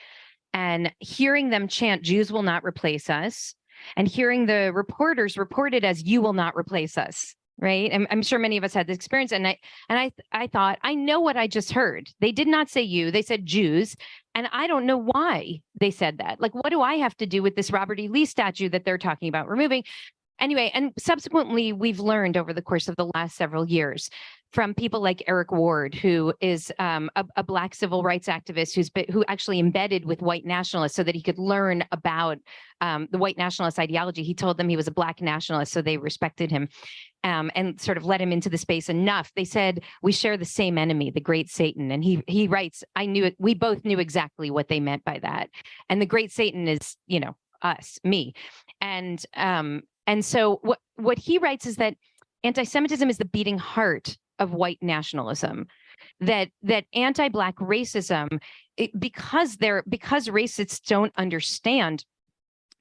and hearing them chant, "Jews will not replace us," and hearing the reporters report it as, "You will not replace us." Right. I'm sure many of us had this experience. And I thought, I know what I just heard. They did not say you, they said Jews. And I don't know why they said that. Like, what do I have to do with this Robert E. Lee statue that they're talking about removing? Anyway, and subsequently, we've learned over the course of the last several years from people like Eric Ward, who is a Black civil rights activist who actually embedded with white nationalists so that he could learn about the white nationalist ideology. He told them he was a Black nationalist, so they respected him and sort of let him into the space enough. They said, we share the same enemy, the great Satan. And he writes, I knew it. We both knew exactly what they meant by that. And the great Satan is, us, me. And so what he writes is that anti-Semitism is the beating heart of white nationalism, that anti-Black racism, because racists don't understand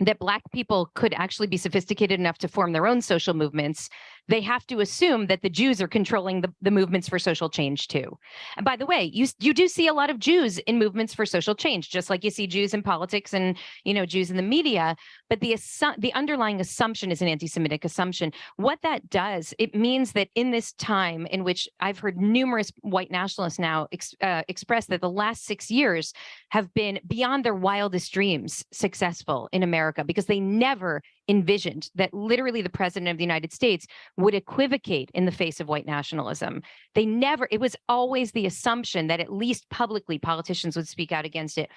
that Black people could actually be sophisticated enough to form their own social movements, they have to assume that the Jews are controlling the movements for social change too. And by the way, you do see a lot of Jews in movements for social change, just like you see Jews in politics and Jews in the media. But the underlying assumption is an anti-Semitic assumption. What that does, it means that in this time in which I've heard numerous white nationalists now express that the last 6 years have been beyond their wildest dreams successful in America, because they never envisioned that literally the president of the United States would equivocate in the face of white nationalism. It was always the assumption that at least publicly politicians would speak out against it.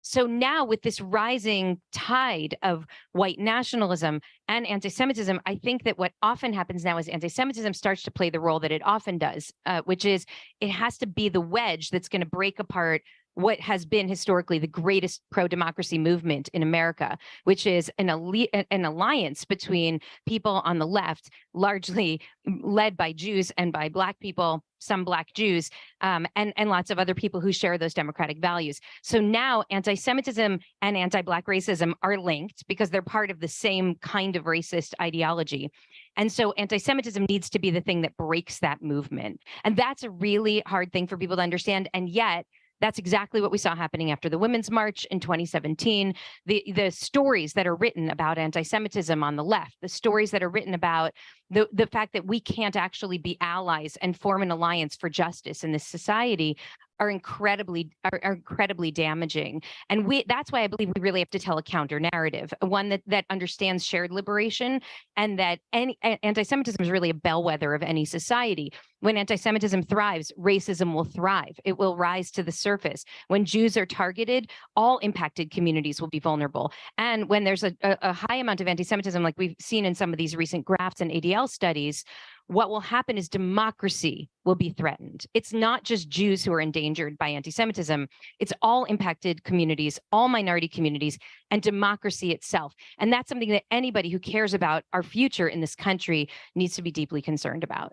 So now with this rising tide of white nationalism and anti-Semitism, I think that what often happens now is anti-Semitism starts to play the role that it often does, which is it has to be the wedge that's going to break apart what has been historically the greatest pro-democracy movement in America, which is an alliance between people on the left, largely led by Jews and by Black people, some Black Jews, and lots of other people who share those democratic values. So now anti-Semitism and anti-Black racism are linked because they're part of the same kind of racist ideology. And so anti-Semitism needs to be the thing that breaks that movement. And that's a really hard thing for people to understand. And yet, that's exactly what we saw happening after the Women's March in 2017. The stories that are written about anti-Semitism on the left, the stories that are written about the fact that we can't actually be allies and form an alliance for justice in this society are incredibly damaging. And that's why I believe we really have to tell a counter narrative, one that understands shared liberation, and that anti-Semitism is really a bellwether of any society. When anti-Semitism thrives, racism will thrive. It will rise to the surface. When Jews are targeted, all impacted communities will be vulnerable. And when there's a high amount of anti-Semitism, like we've seen in some of these recent grafts and ADL studies, what will happen is democracy will be threatened. It's not just Jews who are endangered by anti-Semitism. It's all impacted communities, all minority communities, and democracy itself. And that's something that anybody who cares about our future in this country needs to be deeply concerned about.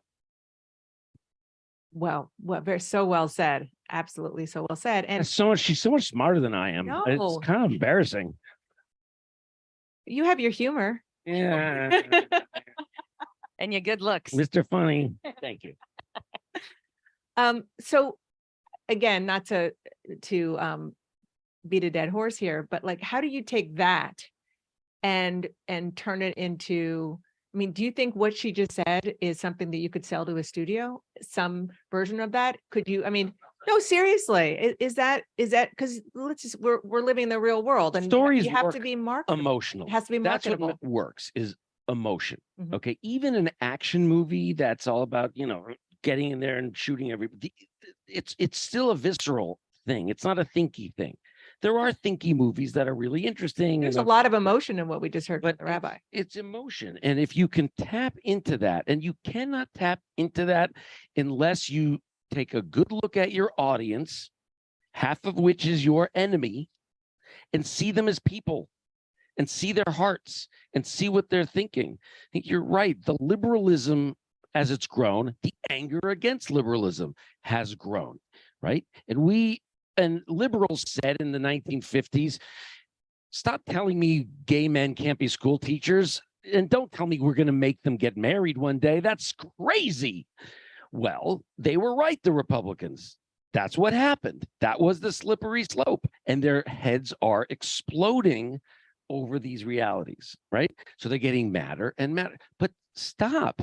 Well, so well said. Absolutely so well said. And She's so much smarter than I am. No. It's kind of embarrassing. you have your humor. Yeah. And your good looks. Mr. Funny. Thank you. So again, not to beat a dead horse here, but like, how do you take that and turn it into, I mean, do you think what she just said is something that you could sell to a studio? Some version of that? Could you, I mean, no, seriously, is that, because we're living in the real world and Stories you have work to be marketable. emotional. It has to be That's what marketable. works is emotion. Mhm. Okay. Even an action movie that's all about, getting in there and shooting everybody. It's still a visceral thing. It's not a thinky thing. There are thinky movies that are really interesting. There's a and lot of emotion in what we just heard from but the rabbi. it's emotion. And if you can tap into that, and you cannot tap into that unless you take a good look at your audience, half of which is your enemy, and see them as people and see their hearts and see what they're thinking. I think you're right. The liberalism, as it's grown, the anger against liberalism has grown, right? And liberals said in the 1950s, stop telling me gay men can't be school teachers, and don't tell me we're going to make them get married one day. That's crazy. Well, they were right, the Republicans. That's what happened. That was the slippery slope, and their heads are exploding over these realities, right? So they're getting madder and madder. But stop.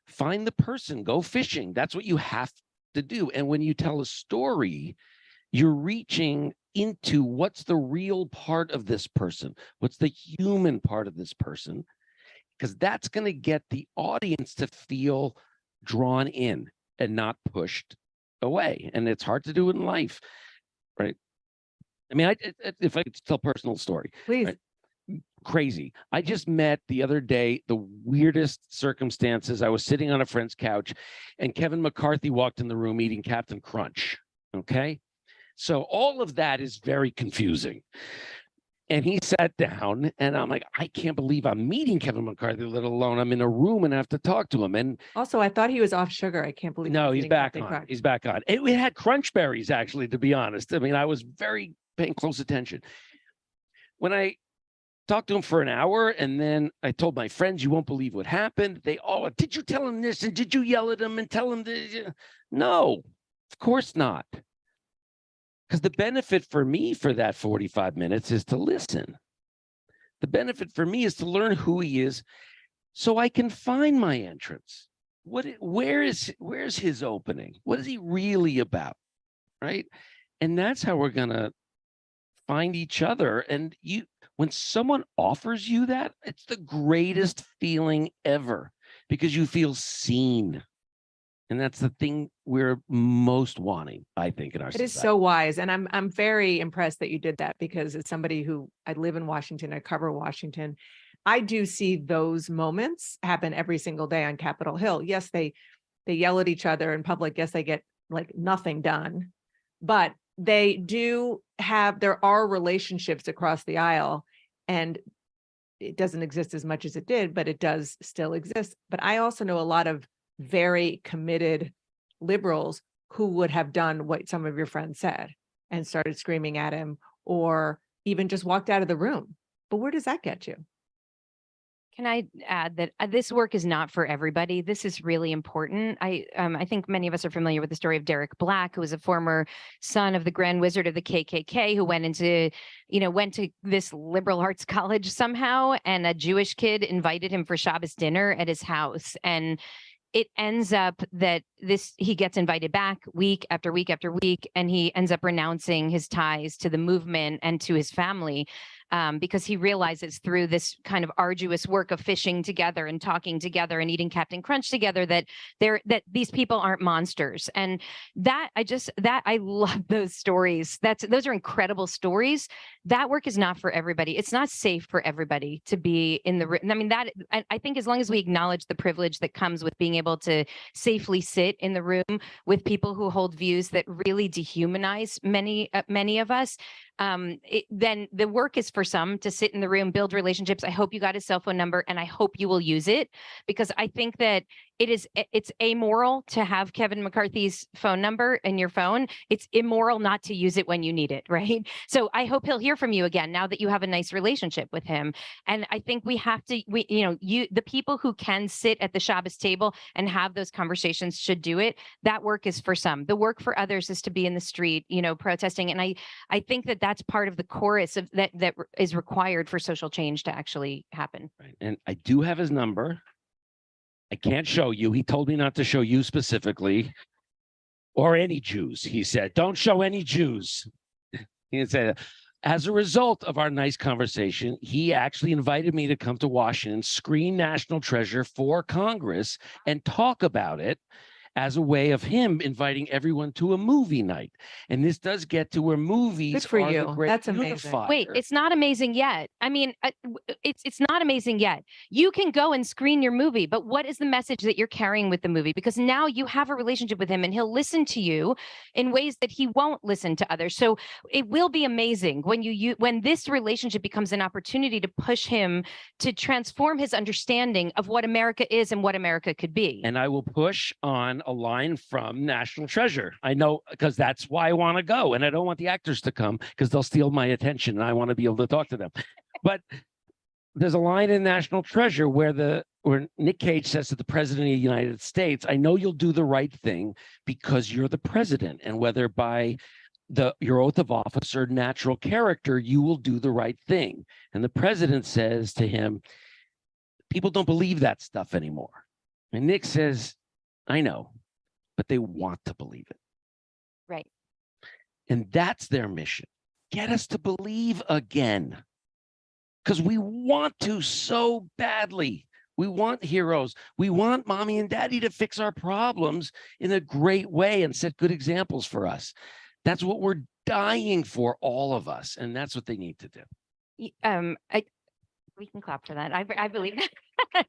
Find the person, go fishing. That's what you have to do. And when you tell a story, you're reaching into what's the real part of this person, what's the human part of this person, because that's going to get the audience to feel drawn in and not pushed away. And it's hard to do it in life, right? I mean, if I could tell a personal story, Please. right? Crazy. I just met the other day the weirdest circumstances. I was sitting on a friend's couch and Kevin McCarthy walked in the room eating Captain Crunch. Okay. So all of that is very confusing. And he sat down and I'm like, I can't believe I'm meeting Kevin McCarthy, let alone I'm in a room and have to talk to him. And Also, I thought he was off sugar. I can't believe. no, was he's eating back Captain on. Crunch. He's back on. We had crunch berries, actually, to be honest. I mean, I was very paying close attention. When I talked to him for an hour, and then I told my friends, you won't believe what happened. They all, did you tell him this? And did you yell at him and tell him this? No, of course not. Because the benefit for me for that 45 minutes is to listen. The benefit for me is to learn who he is so I can find my entrance. Where's his opening? What is he really about? Right? And that's how we're going to find each other. And when someone offers you that, it's the greatest feeling ever because you feel seen. And that's the thing we're most wanting, I think, in our society. It is so wise. And I'm very impressed that you did that because as somebody who I live in Washington, I cover Washington, I do see those moments happen every single day on Capitol Hill. Yes, they yell at each other in public. Yes, they get like nothing done, but they do have, there are relationships across the aisle, and it doesn't exist as much as it did, but it does still exist. But I also know a lot of very committed liberals who would have done what some of your friends said and started screaming at him or even just walked out of the room. But where does that get you? Can I add that this work is not for everybody? This is really important. I think many of us are familiar with the story of Derek Black, who was a former son of the Grand Wizard of the KKK, who went to this liberal arts college somehow, and a Jewish kid invited him for Shabbos dinner at his house. And it ends up that he gets invited back week after week after week, and he ends up renouncing his ties to the movement and to his family. Because he realizes through this kind of arduous work of fishing together and talking together and eating Captain Crunch together that these people aren't monsters. And I love those stories. Those are incredible stories. That work is not for everybody. It's not safe for everybody to be in the room. I mean, I think as long as we acknowledge the privilege that comes with being able to safely sit in the room with people who hold views that really dehumanize many of us, then the work is for some to sit in the room, build relationships. I hope you got his cell phone number and I hope you will use it, because I think that it's amoral to have Kevin McCarthy's phone number in your phone. It's immoral not to use it when you need it, right? So I hope he'll hear from you again now that you have a nice relationship with him. And I think we have to, the people who can sit at the Shabbos table and have those conversations should do it. That work is for some. The work for others is to be in the street, protesting. And I think that that's part of the chorus of that is required for social change to actually happen. Right. And I do have his number. I can't show you. He told me not to show you specifically or any Jews. He said, don't show any Jews. He said, as a result of our nice conversation, he actually invited me to come to Washington, screen National Treasure for Congress and talk about it as a way of him inviting everyone to a movie night. And this does get to where movies Good for are the you. great That's amazing. unifier. Wait, it's not amazing yet. I mean, it's not amazing yet. You can go and screen your movie, but what is the message that you're carrying with the movie? Because now you have a relationship with him and he'll listen to you in ways that he won't listen to others. So it will be amazing when this relationship becomes an opportunity to push him to transform his understanding of what America is and what America could be. And I will push on a line from National Treasure. I know, because that's why I want to go. And I don't want the actors to come because they'll steal my attention and I want to be able to talk to them. But there's a line in National Treasure where Nick Cage says to the president of the United States, I know you'll do the right thing because you're the president. And whether by your oath of office or natural character, you will do the right thing. And the president says to him, people don't believe that stuff anymore. And Nick says, I know, but they want to believe it. Right. And that's their mission. Get us to believe again. Because we want to so badly. We want heroes. We want mommy and daddy to fix our problems in a great way and set good examples for us. That's what we're dying for, all of us. And that's what they need to do. We can clap for that. I believe that.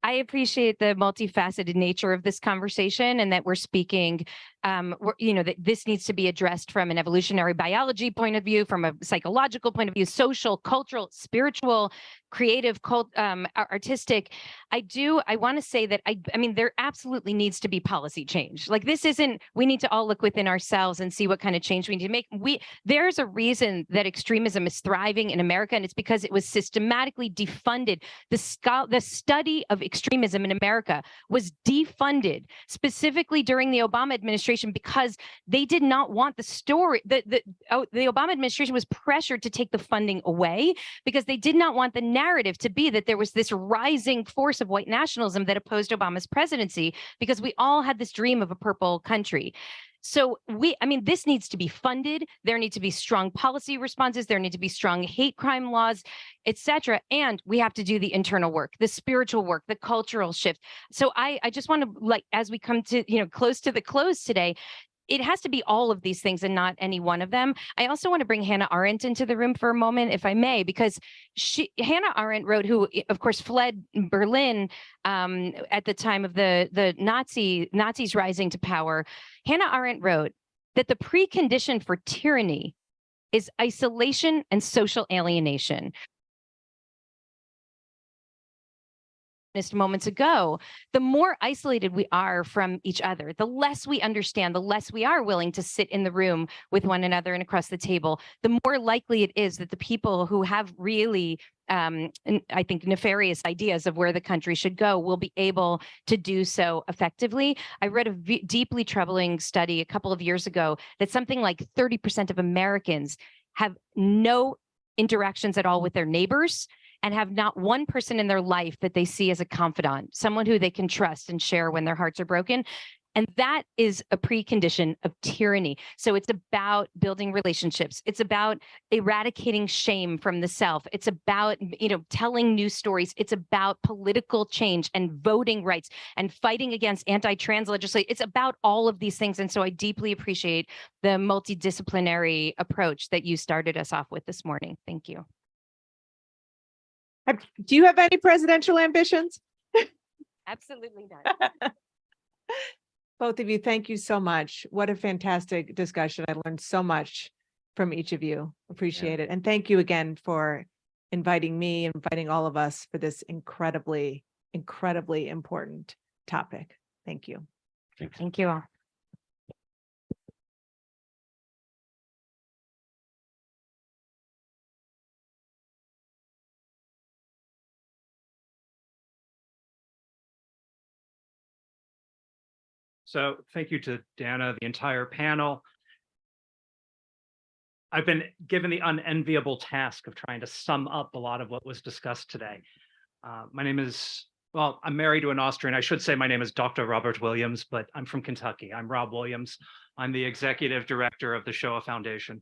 I appreciate the multifaceted nature of this conversation and that we're speaking, that this needs to be addressed from an evolutionary biology point of view, from a psychological point of view, social, cultural, spiritual, creative, artistic. I want to say that I mean, there absolutely needs to be policy change. Like this isn't, we need to all look within ourselves and see what kind of change we need to make. There's a reason that extremism is thriving in America, and it's because it was systematically defunded. The study of extremism in America was defunded specifically during the Obama administration because they did not want the story. The Obama administration was pressured to take the funding away because they did not want the narrative to be that there was this rising force of white nationalism that opposed Obama's presidency, because we all had this dream of a purple country. So this needs to be funded. There need to be strong policy responses. There need to be strong hate crime laws, etc. And we have to do the internal work, the spiritual work, the cultural shift. So I just want to, as we come to, close to the close today, it has to be all of these things and not any one of them. I also want to bring Hannah Arendt into the room for a moment, if I may, because Hannah Arendt wrote, who of course fled Berlin at the time of the Nazis rising to power. Hannah Arendt wrote that the precondition for tyranny is isolation and social alienation. Moments ago, the more isolated we are from each other, the less we understand, the less we are willing to sit in the room with one another and across the table, the more likely it is that the people who have really, I think, nefarious ideas of where the country should go will be able to do so effectively. I read a deeply troubling study a couple of years ago that something like 30% of Americans have no interactions at all with their neighbors, and have not one person in their life that they see as a confidant, someone who they can trust and share when their hearts are broken. And that is a precondition of tyranny. So it's about building relationships. It's about eradicating shame from the self. It's about, telling new stories. It's about political change and voting rights and fighting against anti-trans legislation. It's about all of these things. And so I deeply appreciate the multidisciplinary approach that you started us off with this morning. Thank you. Do you have any presidential ambitions? Absolutely not. Both of you, thank you so much. What a fantastic discussion. I learned so much from each of you. Appreciate it. And thank you again for inviting me, inviting all of us for this incredibly incredibly important topic. Thank you. Thank you all. So thank you to Dana, the entire panel. I've been given the unenviable task of trying to sum up a lot of what was discussed today. My name is, well, I'm married to an Austrian. I should say my name is Dr. Robert Williams, but I'm from Kentucky. I'm Rob Williams. I'm the executive director of the Shoah Foundation.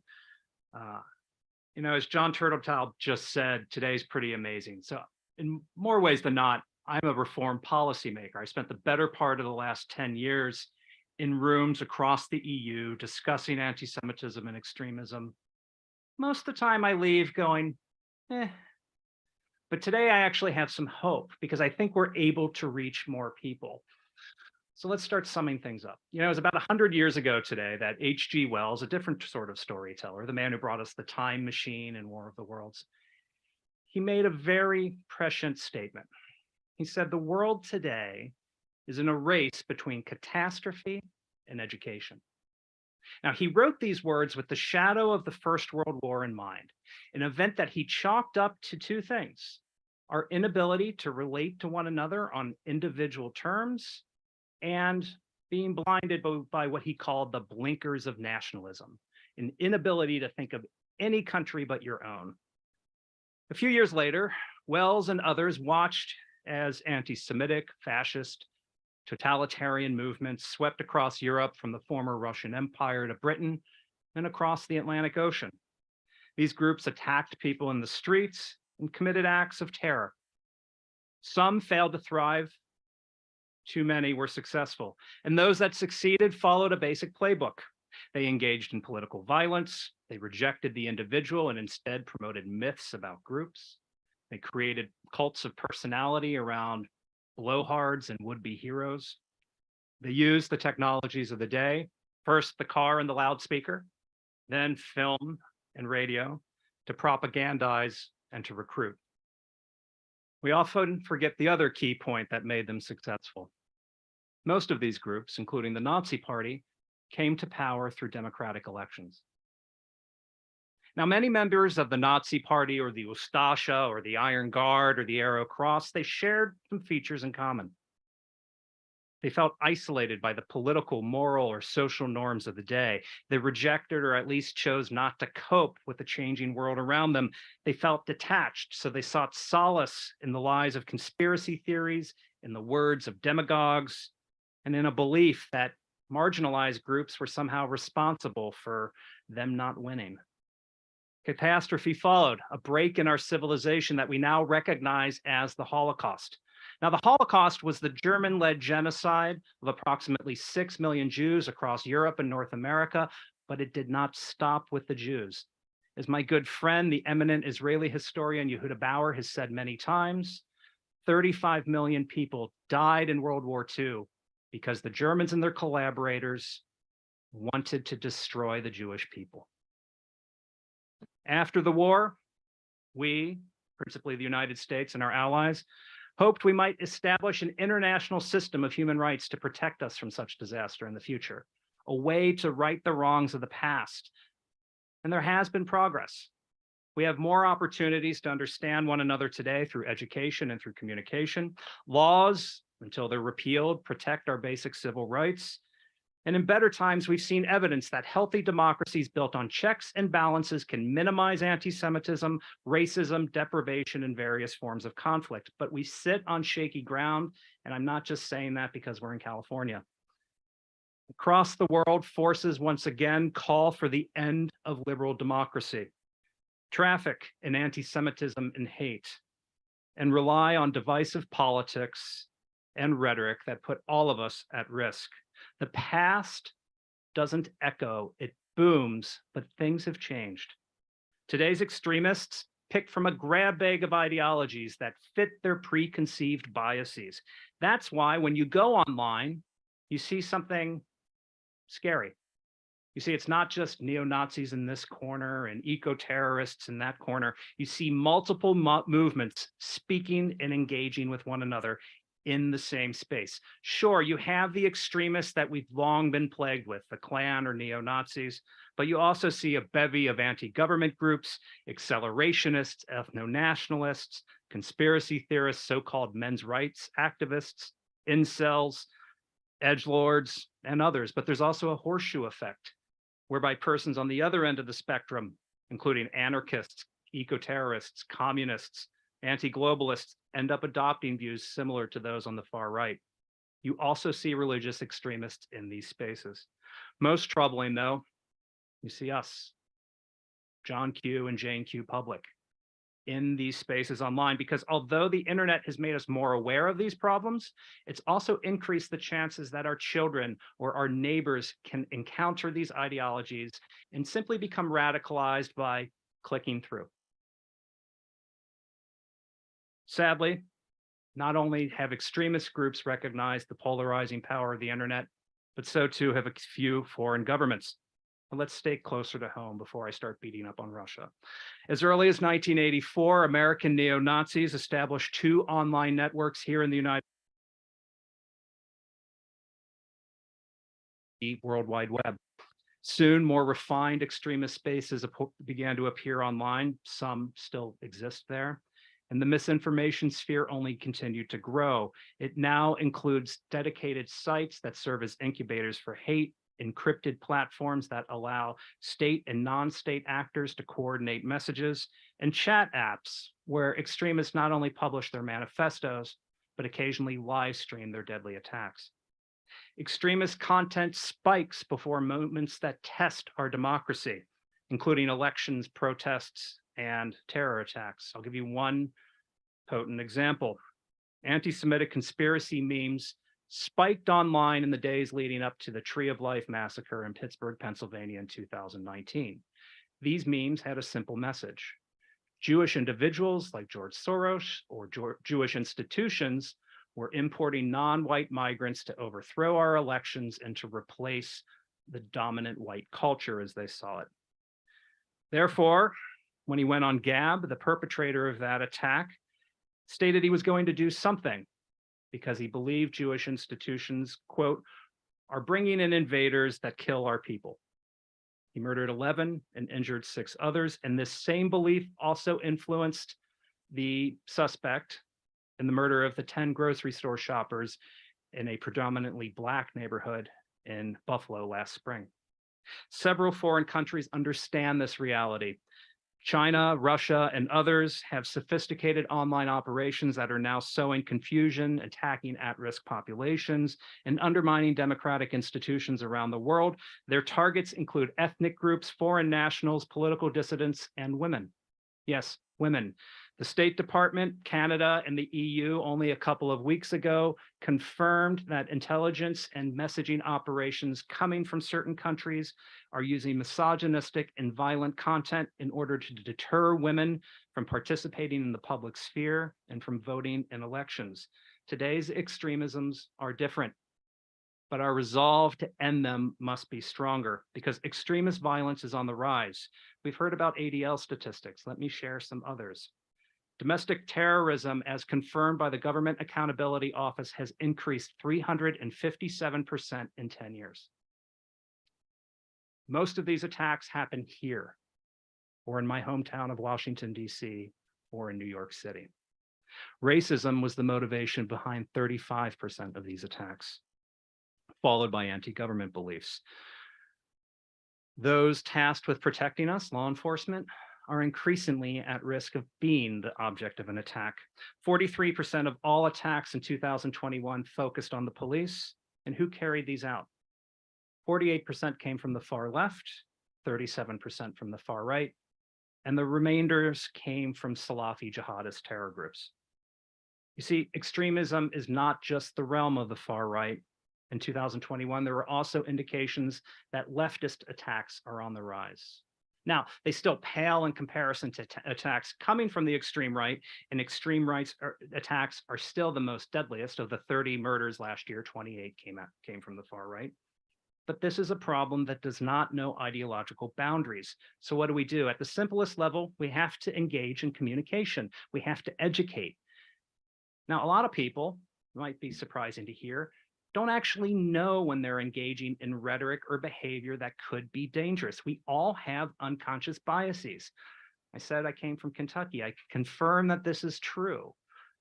You know, as John Turteltaub just said, today's pretty amazing. So in more ways than not, I'm a reform policymaker. I spent the better part of the last 10 years in rooms across the EU discussing anti-Semitism and extremism. Most of the time I leave going, eh. But today I actually have some hope because I think we're able to reach more people. So let's start summing things up. You know, it was about 100 years ago today that H.G. Wells, a different sort of storyteller, the man who brought us The Time Machine and War of the Worlds, he made a very prescient statement. He said, the world today is in a race between catastrophe and education. Now, he wrote these words with the shadow of the First World War in mind, an event that he chalked up to two things: our inability to relate to one another on individual terms and being blinded by what he called the blinkers of nationalism, an inability to think of any country but your own. A few years later, Wells and others watched as anti-Semitic, fascist, totalitarian movements swept across Europe from the former Russian Empire to Britain and across the Atlantic Ocean. These groups attacked people in the streets and committed acts of terror. Some failed to thrive, too many were successful, and those that succeeded followed a basic playbook. They engaged in political violence, they rejected the individual and instead promoted myths about groups. They created cults of personality around blowhards and would-be heroes. They used the technologies of the day, first the car and the loudspeaker, then film and radio, to propagandize and to recruit. We often forget the other key point that made them successful. Most of these groups, including the Nazi Party, came to power through democratic elections. Now, many members of the Nazi Party or the Ustasha or the Iron Guard or the Arrow Cross, they shared some features in common. They felt isolated by the political, moral, or social norms of the day. They rejected or at least chose not to cope with the changing world around them. They felt detached, so they sought solace in the lies of conspiracy theories, in the words of demagogues, and in a belief that marginalized groups were somehow responsible for them not winning. Catastrophe followed, a break in our civilization that we now recognize as the Holocaust. Now, the Holocaust was the German-led genocide of approximately 6 million Jews across Europe and North America, but it did not stop with the Jews. As my good friend, the eminent Israeli historian Yehuda Bauer has said many times, 35 million people died in World War II because the Germans and their collaborators wanted to destroy the Jewish people. After the war, we, principally the United States and our allies, hoped we might establish an international system of human rights to protect us from such disaster in the future, a way to right the wrongs of the past. And there has been progress. We have more opportunities to understand one another today through education and through communication. Laws, until they're repealed, protect our basic civil rights. And in better times, we've seen evidence that healthy democracies built on checks and balances can minimize anti-Semitism, racism, deprivation, and various forms of conflict. But we sit on shaky ground, and I'm not just saying that because we're in California. Across the world, forces once again call for the end of liberal democracy, traffic in anti-Semitism and hate, and rely on divisive politics and rhetoric that put all of us at risk. The past doesn't echo, it booms, but things have changed. Today's extremists pick from a grab bag of ideologies that fit their preconceived biases. That's why when you go online, you see something scary. You see, it's not just neo-Nazis in this corner and eco-terrorists in that corner. You see multiple movements speaking and engaging with one another, in the same space. Sure, you have the extremists that we've long been plagued with, the Klan or neo-Nazis, but you also see a bevy of anti-government groups, accelerationists, ethno-nationalists, conspiracy theorists, so-called men's rights activists, incels, edgelords, and others. But there's also a horseshoe effect, whereby persons on the other end of the spectrum, including anarchists, eco-terrorists, communists, anti-globalists, end up adopting views similar to those on the far right. You also see religious extremists in these spaces. Most troubling, though, you see us, John Q and Jane Q Public, in these spaces online, because although the internet has made us more aware of these problems, it's also increased the chances that our children or our neighbors can encounter these ideologies and simply become radicalized by clicking through. Sadly, not only have extremist groups recognized the polarizing power of the internet, but so too have a few foreign governments. But let's stay closer to home before I start beating up on Russia. As early as 1984, American neo-Nazis established 2 online networks here in the United States, World Wide Web. Soon, more refined extremist spaces began to appear online. Some still exist there. And the misinformation sphere only continued to grow. It now includes dedicated sites that serve as incubators for hate, encrypted platforms that allow state and non-state actors to coordinate messages, and chat apps where extremists not only publish their manifestos, but occasionally live stream their deadly attacks. Extremist content spikes before moments that test our democracy, including elections, protests, and terror attacks. I'll give you one potent example. Anti-Semitic conspiracy memes spiked online in the days leading up to the Tree of Life massacre in Pittsburgh, Pennsylvania in 2019. These memes had a simple message. Jewish individuals like George Soros or Jewish institutions were importing non-white migrants to overthrow our elections and to replace the dominant white culture as they saw it. Therefore, when he went on Gab, the perpetrator of that attack stated he was going to do something because he believed Jewish institutions, quote, are bringing in invaders that kill our people. He murdered 11 and injured 6 others, and this same belief also influenced the suspect in the murder of the 10 grocery store shoppers in a predominantly Black neighborhood in Buffalo last spring. Several foreign countries understand this reality. China, Russia, and others have sophisticated online operations that are now sowing confusion, attacking at-risk populations, and undermining democratic institutions around the world. Their targets include ethnic groups, foreign nationals, political dissidents, and women. Yes, women. The State Department, Canada, and the EU only a couple of weeks ago confirmed that intelligence and messaging operations coming from certain countries are using misogynistic and violent content in order to deter women from participating in the public sphere and from voting in elections. Today's extremisms are different, but our resolve to end them must be stronger because extremist violence is on the rise. We've heard about ADL statistics. Let me share some others. Domestic terrorism, as confirmed by the Government Accountability Office, has increased 357% in 10 years. Most of these attacks happen here, or in my hometown of Washington, D.C., or in New York City. Racism was the motivation behind 35% of these attacks, followed by anti-government beliefs. Those tasked with protecting us, law enforcement, are increasingly at risk of being the object of an attack. 43% of all attacks in 2021 focused on the police, and who carried these out? 48% came from the far left, 37% from the far right, and the remainders came from Salafi jihadist terror groups. You see, extremism is not just the realm of the far right. In 2021, there were also indications that leftist attacks are on the rise. Now, they still pale in comparison to attacks coming from the extreme right, and extreme rights attacks are still the most deadliest. Of the 30 murders last year, 28 came from the far right. But this is a problem that does not know ideological boundaries. So what do? At the simplest level, we have to engage in communication. We have to educate. Now, a lot of people might be surprising to hear, don't actually know when they're engaging in rhetoric or behavior that could be dangerous. We all have unconscious biases. I said I came from Kentucky. I can confirm that this is true.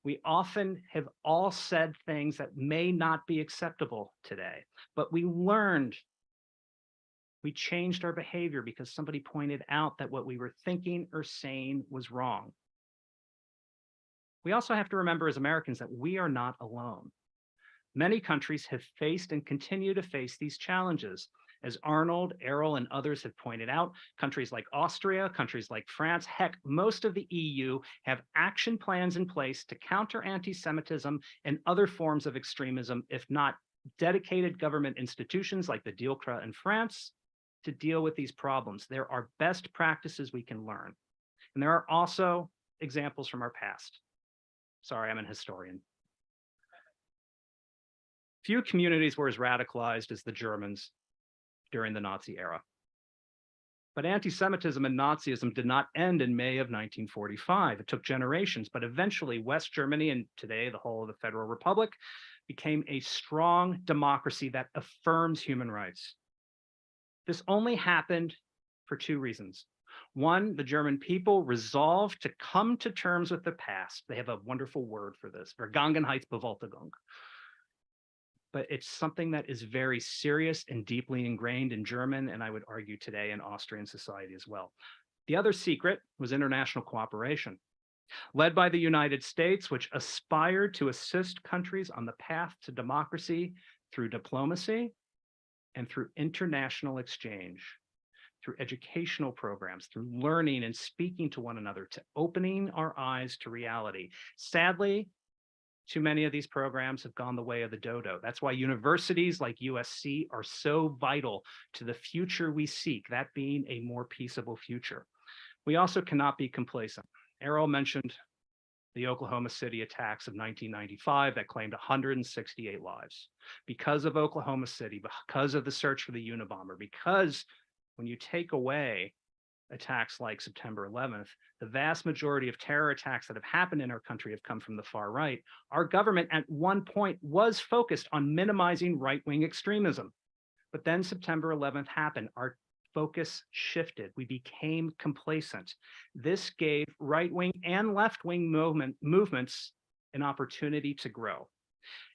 We often have all said things that may not be acceptable today, but we learned, we changed our behavior because somebody pointed out that what we were thinking or saying was wrong. We also have to remember as Americans that we are not alone. Many countries have faced and continue to face these challenges. As Arnold, Erroll, and others have pointed out, countries like Austria, countries like France, heck, most of the EU have action plans in place to counter anti-Semitism and other forms of extremism, if not dedicated government institutions like the DILCRA in France to deal with these problems. There are best practices we can learn. And there are also examples from our past. Sorry, I'm an historian. Few communities were as radicalized as the Germans during the Nazi era. But anti-Semitism and Nazism did not end in May of 1945. It took generations, but eventually West Germany, and today the whole of the Federal Republic, became a strong democracy that affirms human rights. This only happened for two reasons. One, the German people resolved to come to terms with the past. They have a wonderful word for this, Vergangenheitsbewältigung. But it's something that is very serious and deeply ingrained in German, and I would argue today in Austrian society as well. The other secret was international cooperation, led by the United States, which aspired to assist countries on the path to democracy through diplomacy and through international exchange, through educational programs, through learning and speaking to one another, to opening our eyes to reality. Sadly, too many of these programs have gone the way of the dodo. That's why universities like USC are so vital to the future we seek, that being a more peaceable future. We also cannot be complacent. Erroll mentioned the Oklahoma City attacks of 1995 that claimed 168 lives. Because of Oklahoma City, because of the search for the Unabomber, because when you take away attacks like September 11th, the vast majority of terror attacks that have happened in our country have come from the far right. Our government at one point was focused on minimizing right-wing extremism. But then September 11th happened. Our focus shifted. We became complacent. This gave right-wing and left-wing movements an opportunity to grow.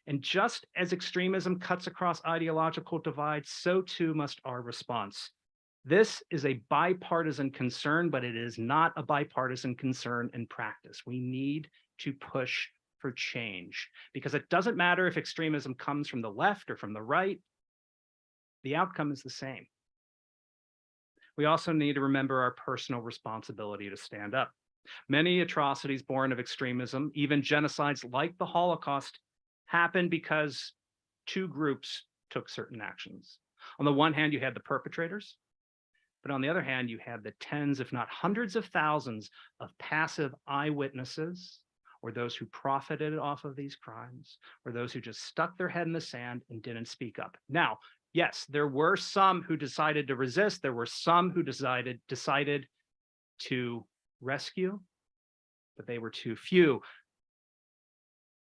And just as extremism cuts across ideological divides, so too must our response. This is a bipartisan concern, but it is not a bipartisan concern in practice. We need to push for change because it doesn't matter if extremism comes from the left or from the right. The outcome is the same. We also need to remember our personal responsibility to stand up. Many atrocities born of extremism, even genocides like the Holocaust, happened because two groups took certain actions. On the one hand, you had the perpetrators, but on the other hand, you had the tens, if not hundreds of thousands of passive eyewitnesses, or those who profited off of these crimes, or those who just stuck their head in the sand and didn't speak up. Now, yes, there were some who decided to resist. There were some who decided to rescue, but they were too few.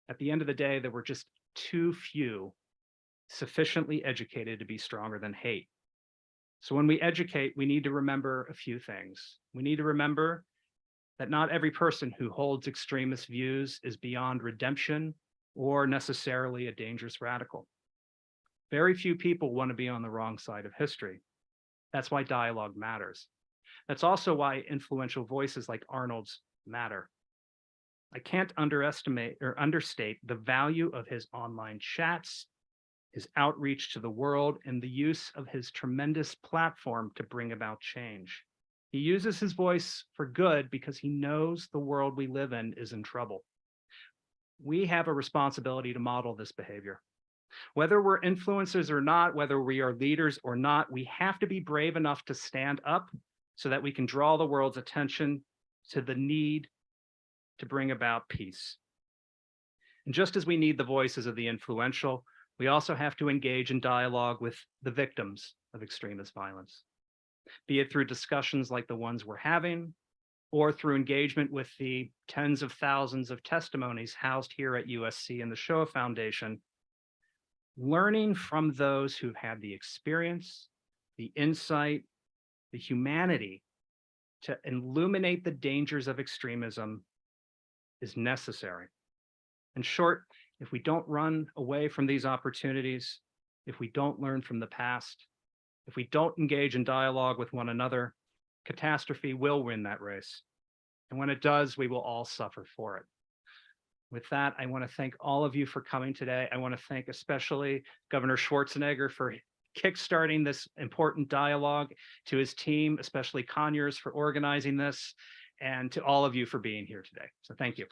At the end of the day, there were just too few sufficiently educated to be stronger than hate. So when we educate, we need to remember a few things. We need to remember that not every person who holds extremist views is beyond redemption or necessarily a dangerous radical. Very few people want to be on the wrong side of history. That's why dialogue matters. That's also why influential voices like Arnold's matter. I can't underestimate or understate the value of his online chats, his outreach to the world, and the use of his tremendous platform to bring about change. He uses his voice for good because he knows the world we live in is in trouble. We have a responsibility to model this behavior. Whether we're influencers or not, whether we are leaders or not, we have to be brave enough to stand up so that we can draw the world's attention to the need to bring about peace. And just as we need the voices of the influential, we also have to engage in dialogue with the victims of extremist violence, be it through discussions like the ones we're having, or through engagement with the tens of thousands of testimonies housed here at USC and the Shoah Foundation, learning from those who've had the experience, the insight, the humanity to illuminate the dangers of extremism is necessary. In short, if we don't run away from these opportunities, if we don't learn from the past, if we don't engage in dialogue with one another, catastrophe will win that race. And when it does, we will all suffer for it. With that, I want to thank all of you for coming today. I want to thank especially Governor Schwarzenegger for kickstarting this important dialogue, to his team, especially Conyers, for organizing this, and to all of you for being here today. So thank you.